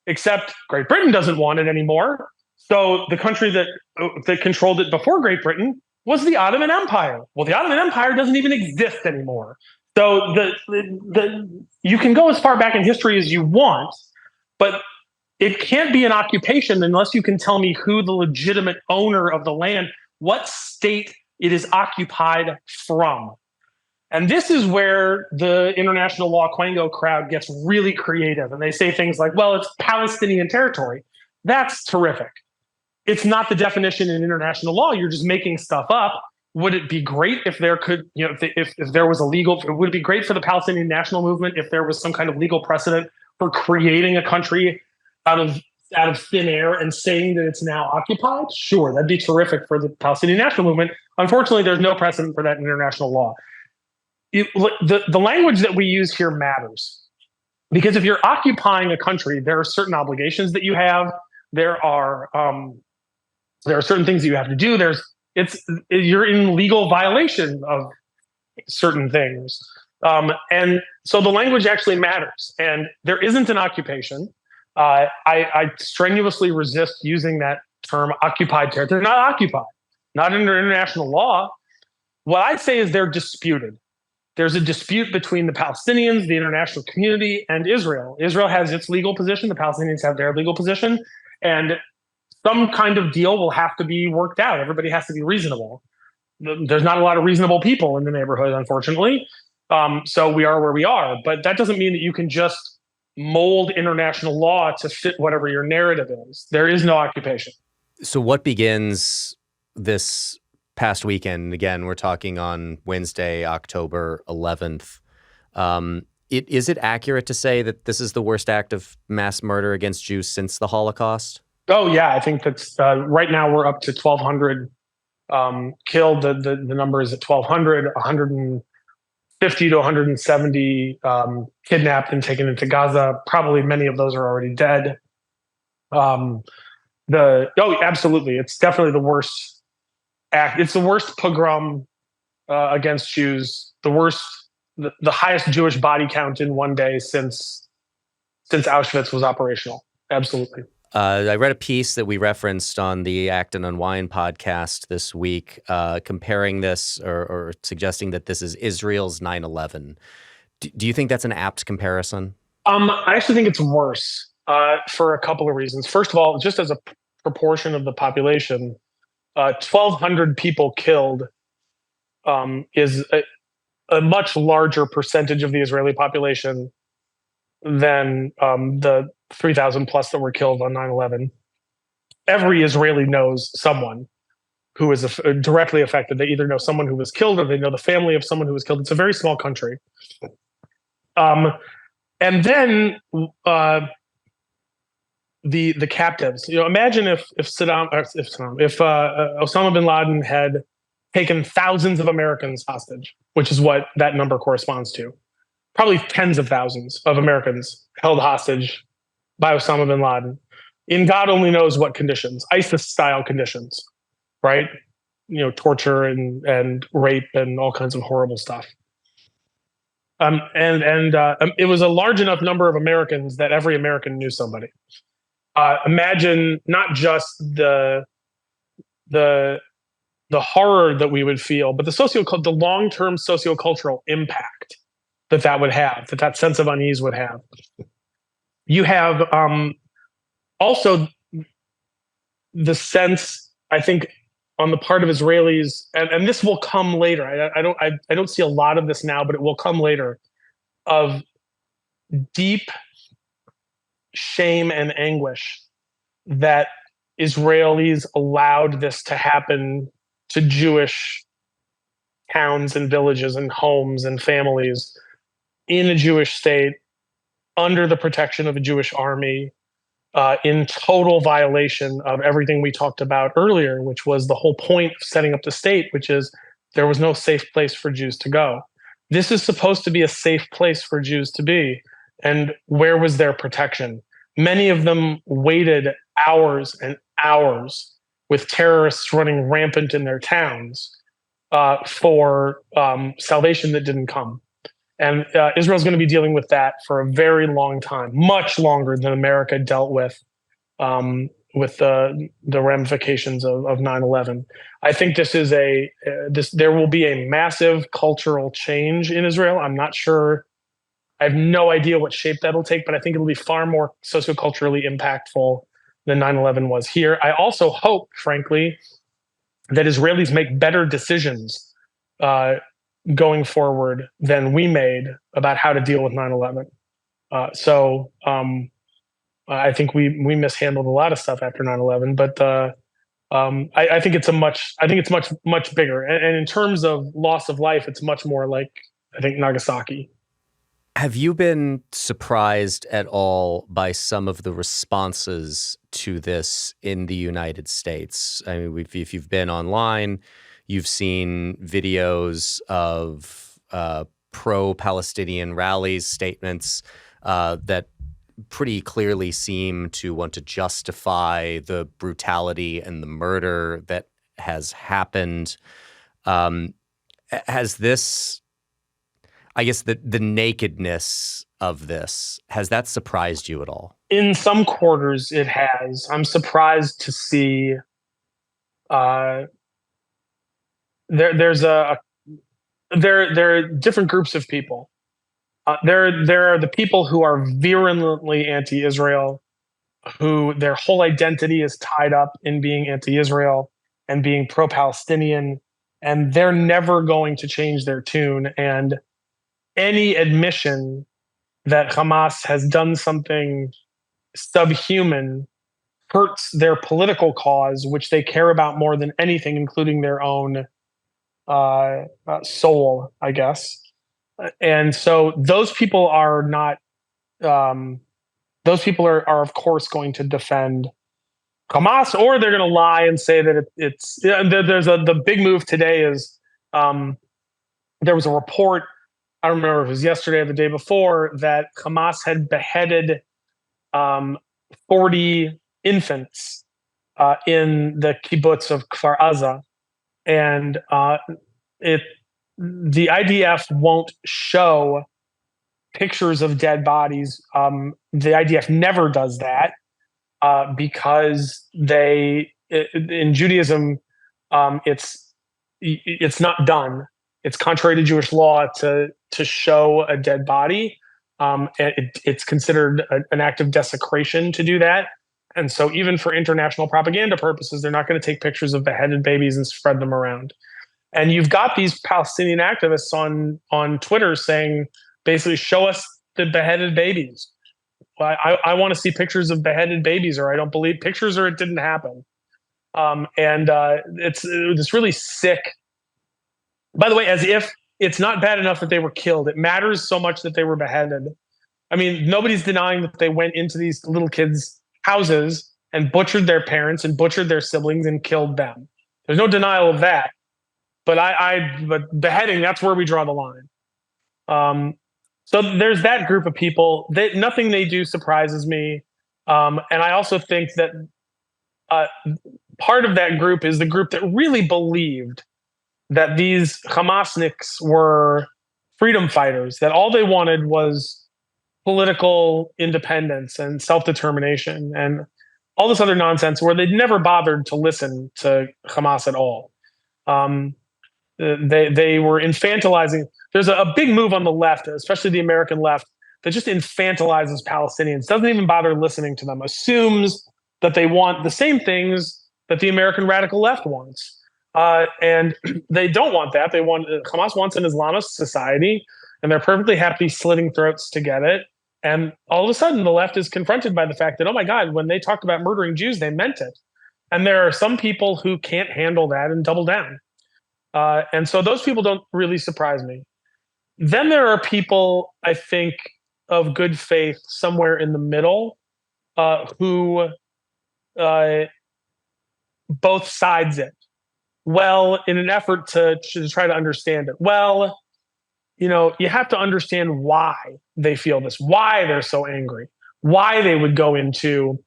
Speaker 1: except Great Britain doesn't want it anymore. So the country that controlled it before Great Britain was the Ottoman Empire. Well, the Ottoman Empire doesn't even exist anymore. So you can go as far back in history as you want, but it can't be an occupation unless you can tell me who the legitimate owner of the land, what state it is occupied from. And this is where the international law Quango crowd gets really creative. And they say things like, well, it's Palestinian territory. That's terrific. It's not the definition in international law. You're just making stuff up. Would it be great if there could, if there was a legal, would it be great for the Palestinian national movement if there was some kind of legal precedent for creating a country out of thin air and saying that it's now occupied? Sure, that'd be terrific for the Palestinian national movement. Unfortunately, there's no precedent for that in international law. The language that we use here matters, because if you're occupying a country, there are certain obligations that you have. There are certain things that you have to do. You're in legal violation of certain things, and so the language actually matters. And there isn't an occupation. I strenuously resist using that term, occupied territory. They're not occupied, not under international law. What I say is they're disputed. There's a dispute between the Palestinians, the international community, and Israel. Israel has its legal position. The Palestinians have their legal position. And some kind of deal will have to be worked out. Everybody has to be reasonable. There's not a lot of reasonable people in the neighborhood, unfortunately. So we are where we are. But that doesn't mean that you can just mold international law to fit whatever your narrative is. There is no occupation.
Speaker 3: So what begins this past weekend? Again, we're talking on Wednesday, October 11th. Is it accurate to say that this is the worst act of mass murder against Jews since the Holocaust?
Speaker 1: Oh, yeah. I think that's right now we're up to 1,200 killed. The number is at 1,200, 150 to 170 kidnapped and taken into Gaza. Probably many of those are already dead. Absolutely. It's definitely the worst act. It's the worst pogrom against Jews, the highest Jewish body count in one day since Auschwitz was operational. Absolutely.
Speaker 3: I read a piece that we referenced on the Acton Unwind podcast this week, comparing this or suggesting that this is Israel's 9/11. Do you think that's an apt comparison?
Speaker 1: I actually think it's worse for a couple of reasons. First of all, just as a proportion of the population, 1,200 people killed is a much larger percentage of the Israeli population than the 3,000 plus that were killed on 9/11. Every Israeli knows someone who is directly affected. They either know someone who was killed or they know the family of someone who was killed. It's a very small country. And then the captives. Imagine if Osama bin Laden had taken thousands of Americans hostage, which is what that number corresponds to. Probably tens of thousands of Americans held hostage by Osama bin Laden in God only knows what conditions, ISIS-style conditions, right? Torture and rape and all kinds of horrible stuff. It was a large enough number of Americans that every American knew somebody. Imagine not just the horror that we would feel, but the long-term sociocultural impact that would have, that sense of unease would have. You have also the sense, I think, on the part of Israelis, and this will come later. I don't see a lot of this now, but it will come later, of deep shame and anguish that Israelis allowed this to happen to Jewish towns and villages and homes and families in a Jewish state, under the protection of a Jewish army, in total violation of everything we talked about earlier, which was the whole point of setting up the state, which is there was no safe place for Jews to go. This is supposed to be a safe place for Jews to be. And where was their protection? Many of them waited hours and hours with terrorists running rampant in their towns for salvation that didn't come. And Israel's going to be dealing with that for a very long time, much longer than America dealt with with the ramifications of 9/11. I think this is there will be a massive cultural change in Israel. I'm not sure. I have no idea what shape that'll take, but I think it'll be far more socioculturally impactful than 9/11 was here. I also hope, frankly, that Israelis make better decisions going forward than we made about how to deal with 9/11. I think we mishandled a lot of stuff after 9/11, but I think it's much bigger. And in terms of loss of life, it's much more like, I think, Nagasaki.
Speaker 3: Have you been surprised at all by some of the responses to this in the United States? I mean, if you've been online, you've seen videos of pro-Palestinian rallies, statements that pretty clearly seem to want to justify the brutality and the murder that has happened. Has this, I guess, the nakedness of this, has that surprised you at all?
Speaker 1: In some quarters, it has. I'm surprised to see there are different groups of people. There are the people who are virulently anti-Israel, who their whole identity is tied up in being anti-Israel and being pro-Palestinian, and they're never going to change their tune. And any admission that Hamas has done something subhuman hurts their political cause, which they care about more than anything, including their own soul, I guess. And so those people are not. Those people are of course going to defend Hamas, or they're going to lie and say that it's. There's the big move today is there was a report. I don't remember if it was yesterday or the day before, that Hamas had beheaded 40 infants in the kibbutz of Kfar Aza, and the IDF won't show pictures of dead bodies. The IDF never does that because in Judaism, it's not done. It's contrary to Jewish law to show a dead body. It's considered an act of desecration to do that. And so even for international propaganda purposes, they're not going to take pictures of beheaded babies and spread them around. And you've got these Palestinian activists on Twitter saying, basically, show us the beheaded babies. I want to see pictures of beheaded babies, or I don't believe pictures, or it didn't happen. It's really sick. By the way, as if it's not bad enough that they were killed, it matters so much that they were beheaded. I mean, nobody's denying that they went into these little kids' houses and butchered their parents and butchered their siblings and killed them. There's no denial of that. But beheading, that's where we draw the line. So there's that group of people. Nothing they do surprises me. And I also think that part of that group is the group that really believed that these Hamasniks were freedom fighters, that all they wanted was political independence and self-determination and all this other nonsense, where they'd never bothered to listen to Hamas at all. They were infantilizing. There's a big move on the left, especially the American left, that just infantilizes Palestinians, doesn't even bother listening to them, assumes that they want the same things that the American radical left wants. And they don't want that. Hamas wants an Islamist society, and they're perfectly happy slitting throats to get it. And all of a sudden, the left is confronted by the fact that, oh my God, when they talked about murdering Jews, they meant it. And there are some people who can't handle that and double down. And so those people don't really surprise me. Then there are people, I think, of good faith somewhere in the middle who both sides it. Well, in an effort to try to understand it. Well, you have to understand why they feel this, why they're so angry, why they would go into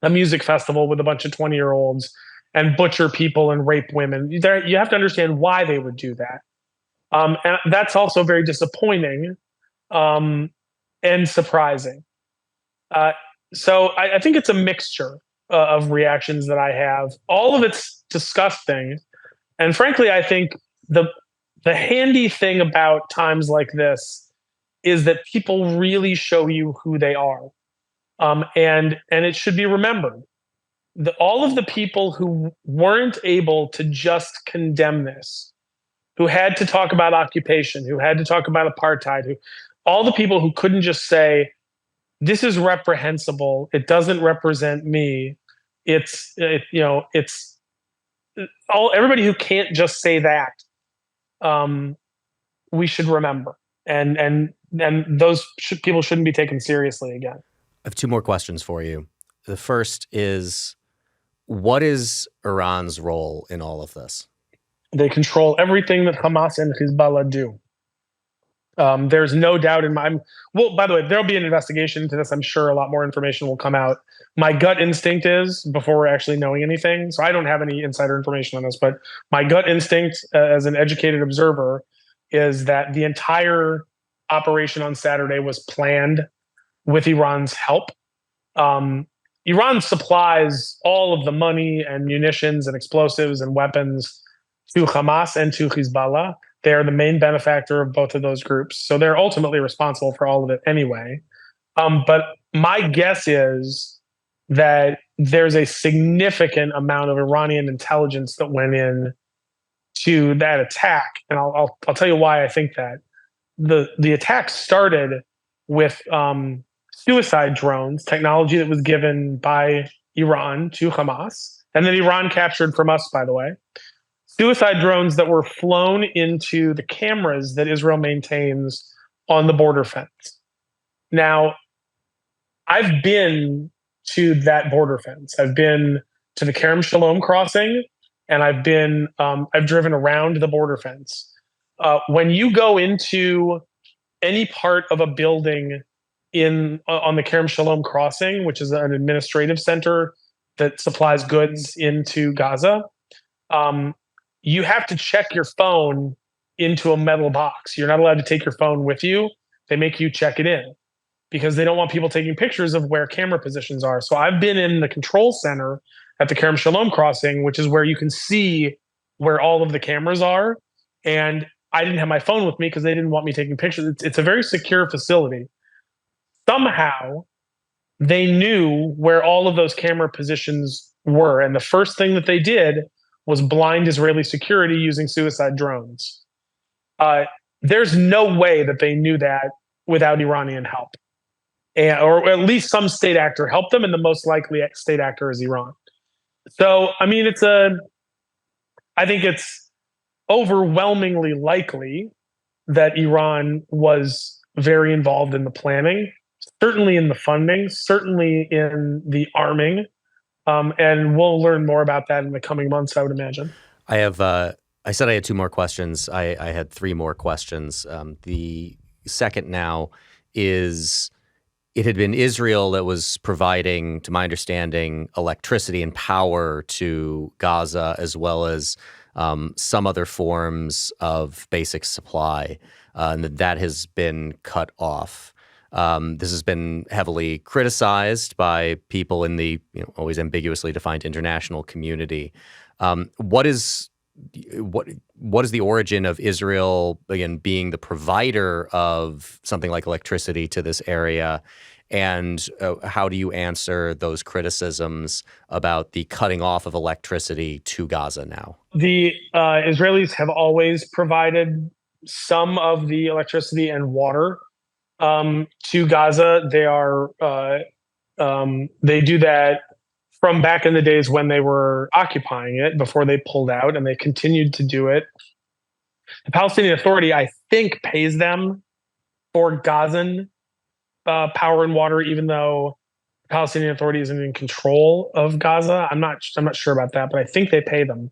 Speaker 1: a music festival with a bunch of 20-year-olds and butcher people and rape women. You have to understand why they would do that. And that's also very disappointing and surprising. So I think it's a mixture. of reactions that I have. All of it's disgusting, and frankly, I think the the handy thing about times like this is that people really show you who they are, and it should be remembered that all of the people who weren't able to just condemn this, who had to talk about occupation, who had to talk about apartheid, all the people who couldn't just say, this is reprehensible, it doesn't represent me, it's all everybody who can't just say that, um, we should remember, and those people shouldn't be taken seriously again.
Speaker 3: I have two more questions for you. The first is, what is Iran's role in all of this?
Speaker 1: They control everything that Hamas and Hezbollah do. There's no doubt in my. Well, by the way, there'll be an investigation into this. I'm sure a lot more information will come out. My gut instinct is, before we're actually knowing anything, so I don't have any insider information on this, but my gut instinct, as an educated observer, is that the entire operation on Saturday was planned with Iran's help. Iran supplies all of the money and munitions and explosives and weapons to Hamas and to Hezbollah. They are the main benefactor of both of those groups. So they're ultimately responsible for all of it anyway. But my guess is that there's a significant amount of Iranian intelligence that went in to that attack. And I'll tell you why I think that. The attack started with suicide drones, technology that was given by Iran to Hamas, and then Iran captured from us, by the way. Suicide drones that were flown into the cameras that Israel maintains on the border fence. Now, I've been to that border fence. I've been to the Kerem Shalom crossing, and I've driven around the border fence. When you go into any part of a building on the Kerem Shalom crossing, which is an administrative center that supplies goods into Gaza, you have to check your phone into a metal box. You're not allowed to take your phone with you. They make you check it in because they don't want people taking pictures of where camera positions are. So I've been in the control center at the Kerem Shalom crossing, which is where you can see where all of the cameras are. And I didn't have my phone with me because they didn't want me taking pictures. It's a very secure facility. Somehow they knew where all of those camera positions were. And the first thing that they did was blind Israeli security using suicide drones. There's no way that they knew that without Iranian help, or at least some state actor helped them, and the most likely state actor is Iran. So, I mean, I think it's overwhelmingly likely that Iran was very involved in the planning, certainly in the funding, certainly in the arming. And we'll learn more about that in the coming months, I would imagine.
Speaker 3: I said I had two more questions. I had three more questions. The second now is, it had been Israel that was providing, to my understanding, electricity and power to Gaza, as well as some other forms of basic supply, and that has been cut off. This has been heavily criticized by people in the always ambiguously defined international community. What is the origin of Israel, again, being the provider of something like electricity to this area? And how do you answer those criticisms about the cutting off of electricity to Gaza now?
Speaker 1: The Israelis have always provided some of the electricity and water to Gaza. They do that from back in the days when they were occupying it, before they pulled out, and they continued to do it. The Palestinian Authority, I think, pays them for Gazan power and water, even though the Palestinian Authority isn't in control of Gaza. I'm not sure about that, but I think they pay them.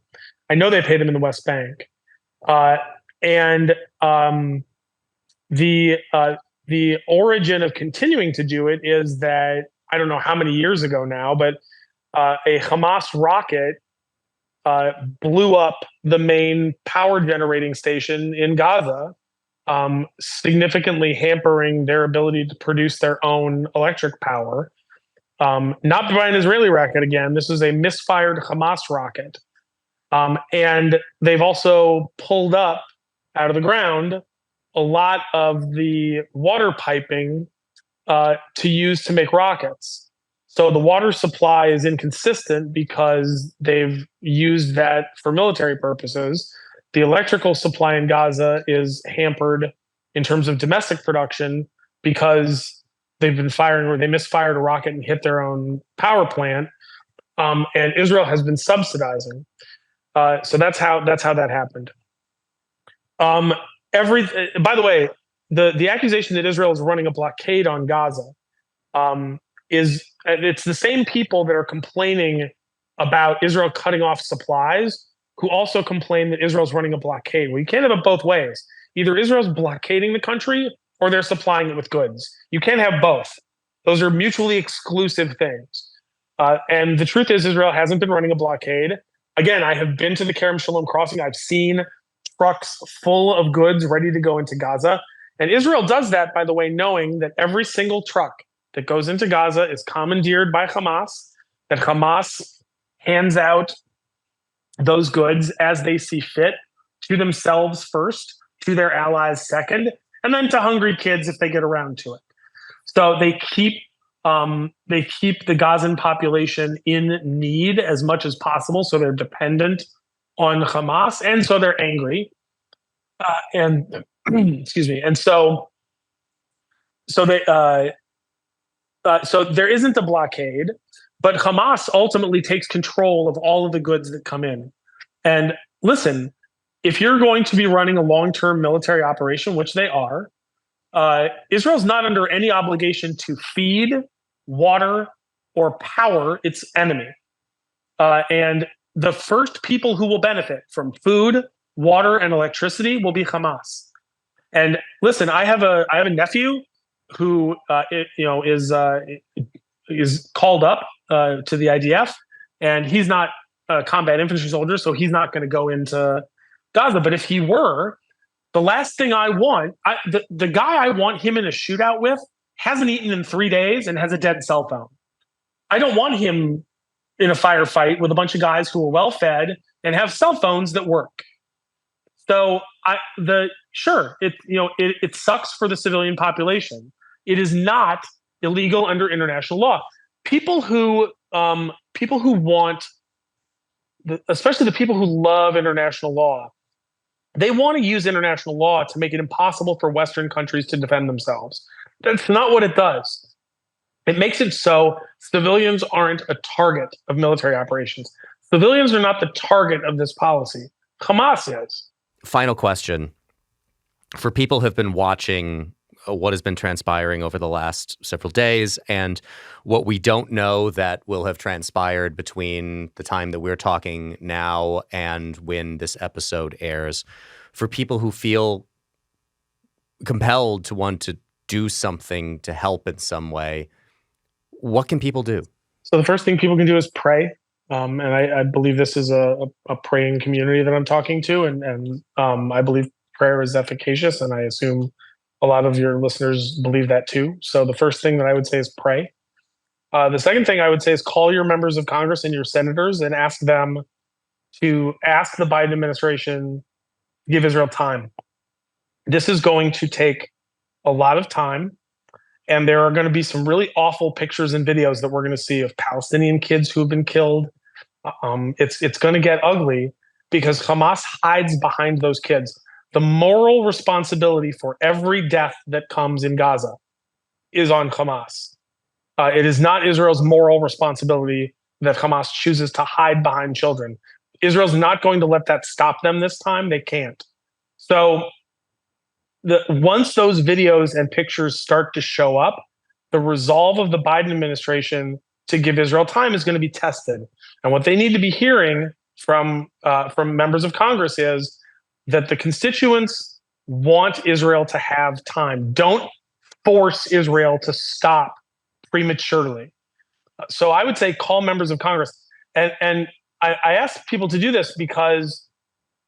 Speaker 1: I know they pay them in the West Bank, and the origin of continuing to do it is that, I don't know how many years ago now, but a Hamas rocket blew up the main power generating station in Gaza, significantly hampering their ability to produce their own electric power. not by an Israeli rocket again. This is a misfired Hamas rocket. And they've also pulled up out of the ground a lot of the water piping to use to make rockets. So the water supply is inconsistent because they've used that for military purposes. The electrical supply in Gaza is hampered in terms of domestic production because they've been firing, or they misfired a rocket and hit their own power plant. And Israel has been subsidizing. So that's how that happened. By the way, the accusation that Israel is running a blockade on Gaza it's the same people that are complaining about Israel cutting off supplies who also complain that Israel's running a blockade. Well, you can't have it both ways. Either Israel's blockading the country or they're supplying it with goods. You can't have both. Those are mutually exclusive things. And the truth is, Israel hasn't been running a blockade. Again, I have been to the Kerem Shalom crossing. I've seen trucks full of goods ready to go into Gaza. And Israel does that, by the way, knowing that every single truck that goes into Gaza is commandeered by Hamas, that Hamas hands out those goods as they see fit to themselves first, to their allies second, and then to hungry kids if they get around to it. So they keep the Gazan population in need as much as possible, so they're dependent on Hamas, and so they're angry. And excuse me. And so there isn't a blockade, but Hamas ultimately takes control of all of the goods that come in. And listen, if you're going to be running a long-term military operation, which they are, Israel's not under any obligation to feed, water, or power its enemy. And the first people who will benefit from food, water, and electricity will be Hamas. And listen, I have a nephew who is called up to the IDF, and he's not a combat infantry soldier, so he's not going to go into Gaza. But if he were, the last thing I want, the guy I want him in a shootout with hasn't eaten in 3 days and has a dead cell phone. I don't want him in a firefight with a bunch of guys who are well fed and have cell phones that work. So it sucks for the civilian population. It is not illegal under international law. People who want, especially the people who love international law, they want to use international law to make it impossible for Western countries to defend themselves. That's not what it does. It makes it so civilians aren't a target of military operations. Civilians are not the target of this policy. Hamas is.
Speaker 3: Final question. For people who have been watching what has been transpiring over the last several days and what we don't know that will have transpired between the time that we're talking now and when this episode airs, for people who feel compelled to want to do something to help in some way, what can people do?
Speaker 1: So the first thing people can do is pray. And I believe this is a praying community that I'm talking to. And I believe prayer is efficacious. And I assume a lot of your listeners believe that too. So the first thing that I would say is pray. The second thing I would say is call your members of Congress and your senators and ask them to ask the Biden administration to give Israel time. This is going to take a lot of time. And there are going to be some really awful pictures and videos that we're going to see of Palestinian kids who have been killed. It's going to get ugly because Hamas hides behind those kids. The moral responsibility for every death that comes in Gaza is on Hamas. It is not Israel's moral responsibility that Hamas chooses to hide behind children. Israel's not going to let that stop them this time. They can't. So once those videos and pictures start to show up, the resolve of the Biden administration to give Israel time is going to be tested. And what they need to be hearing from members of Congress is that the constituents want Israel to have time. Don't force Israel to stop prematurely. So I would say call members of Congress. And I ask people to do this because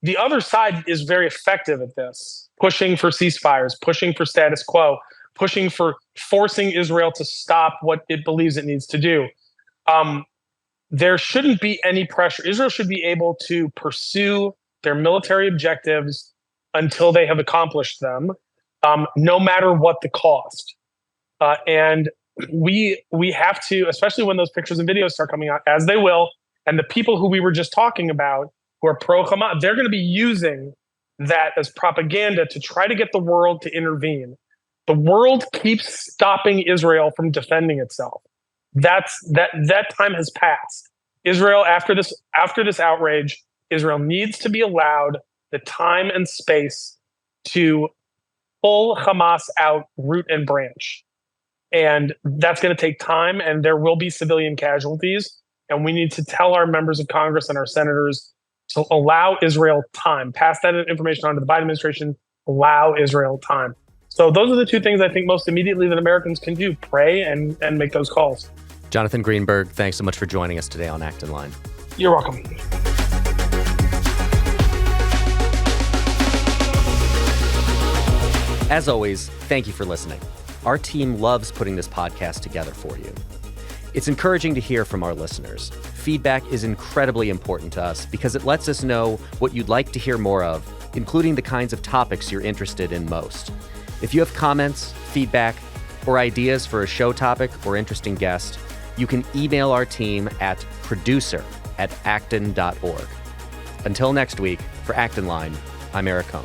Speaker 1: the other side is very effective at this, pushing for ceasefires, pushing for status quo. pushing for forcing Israel to stop what it believes it needs to do. There shouldn't be any pressure. Israel should be able to pursue their military objectives until they have accomplished them, no matter what the cost. And we have to, especially when those pictures and videos start coming out, as they will, and the people who we were just talking about who are pro-Hamas, they're going to be using that as propaganda to try to get the world to intervene. The world keeps stopping Israel from defending itself. That time has passed. Israel, after this outrage, Israel needs to be allowed the time and space to pull Hamas out root and branch. And that's going to take time, and there will be civilian casualties. And we need to tell our members of Congress and our senators to allow Israel time. Pass that information on to the Biden administration. Allow Israel time. So those are the two things I think most immediately that Americans can do: pray and make those calls.
Speaker 3: Jonathan Greenberg, thanks so much for joining us today on Acton Line.
Speaker 1: You're welcome.
Speaker 3: As always, thank you for listening. Our team loves putting this podcast together for you. It's encouraging to hear from our listeners. Feedback is incredibly important to us because it lets us know what you'd like to hear more of, including the kinds of topics you're interested in most. If you have comments, feedback, or ideas for a show topic or interesting guest, you can email our team at producer@acton.org. Until next week, for Acton Line, I'm Eric Kohn.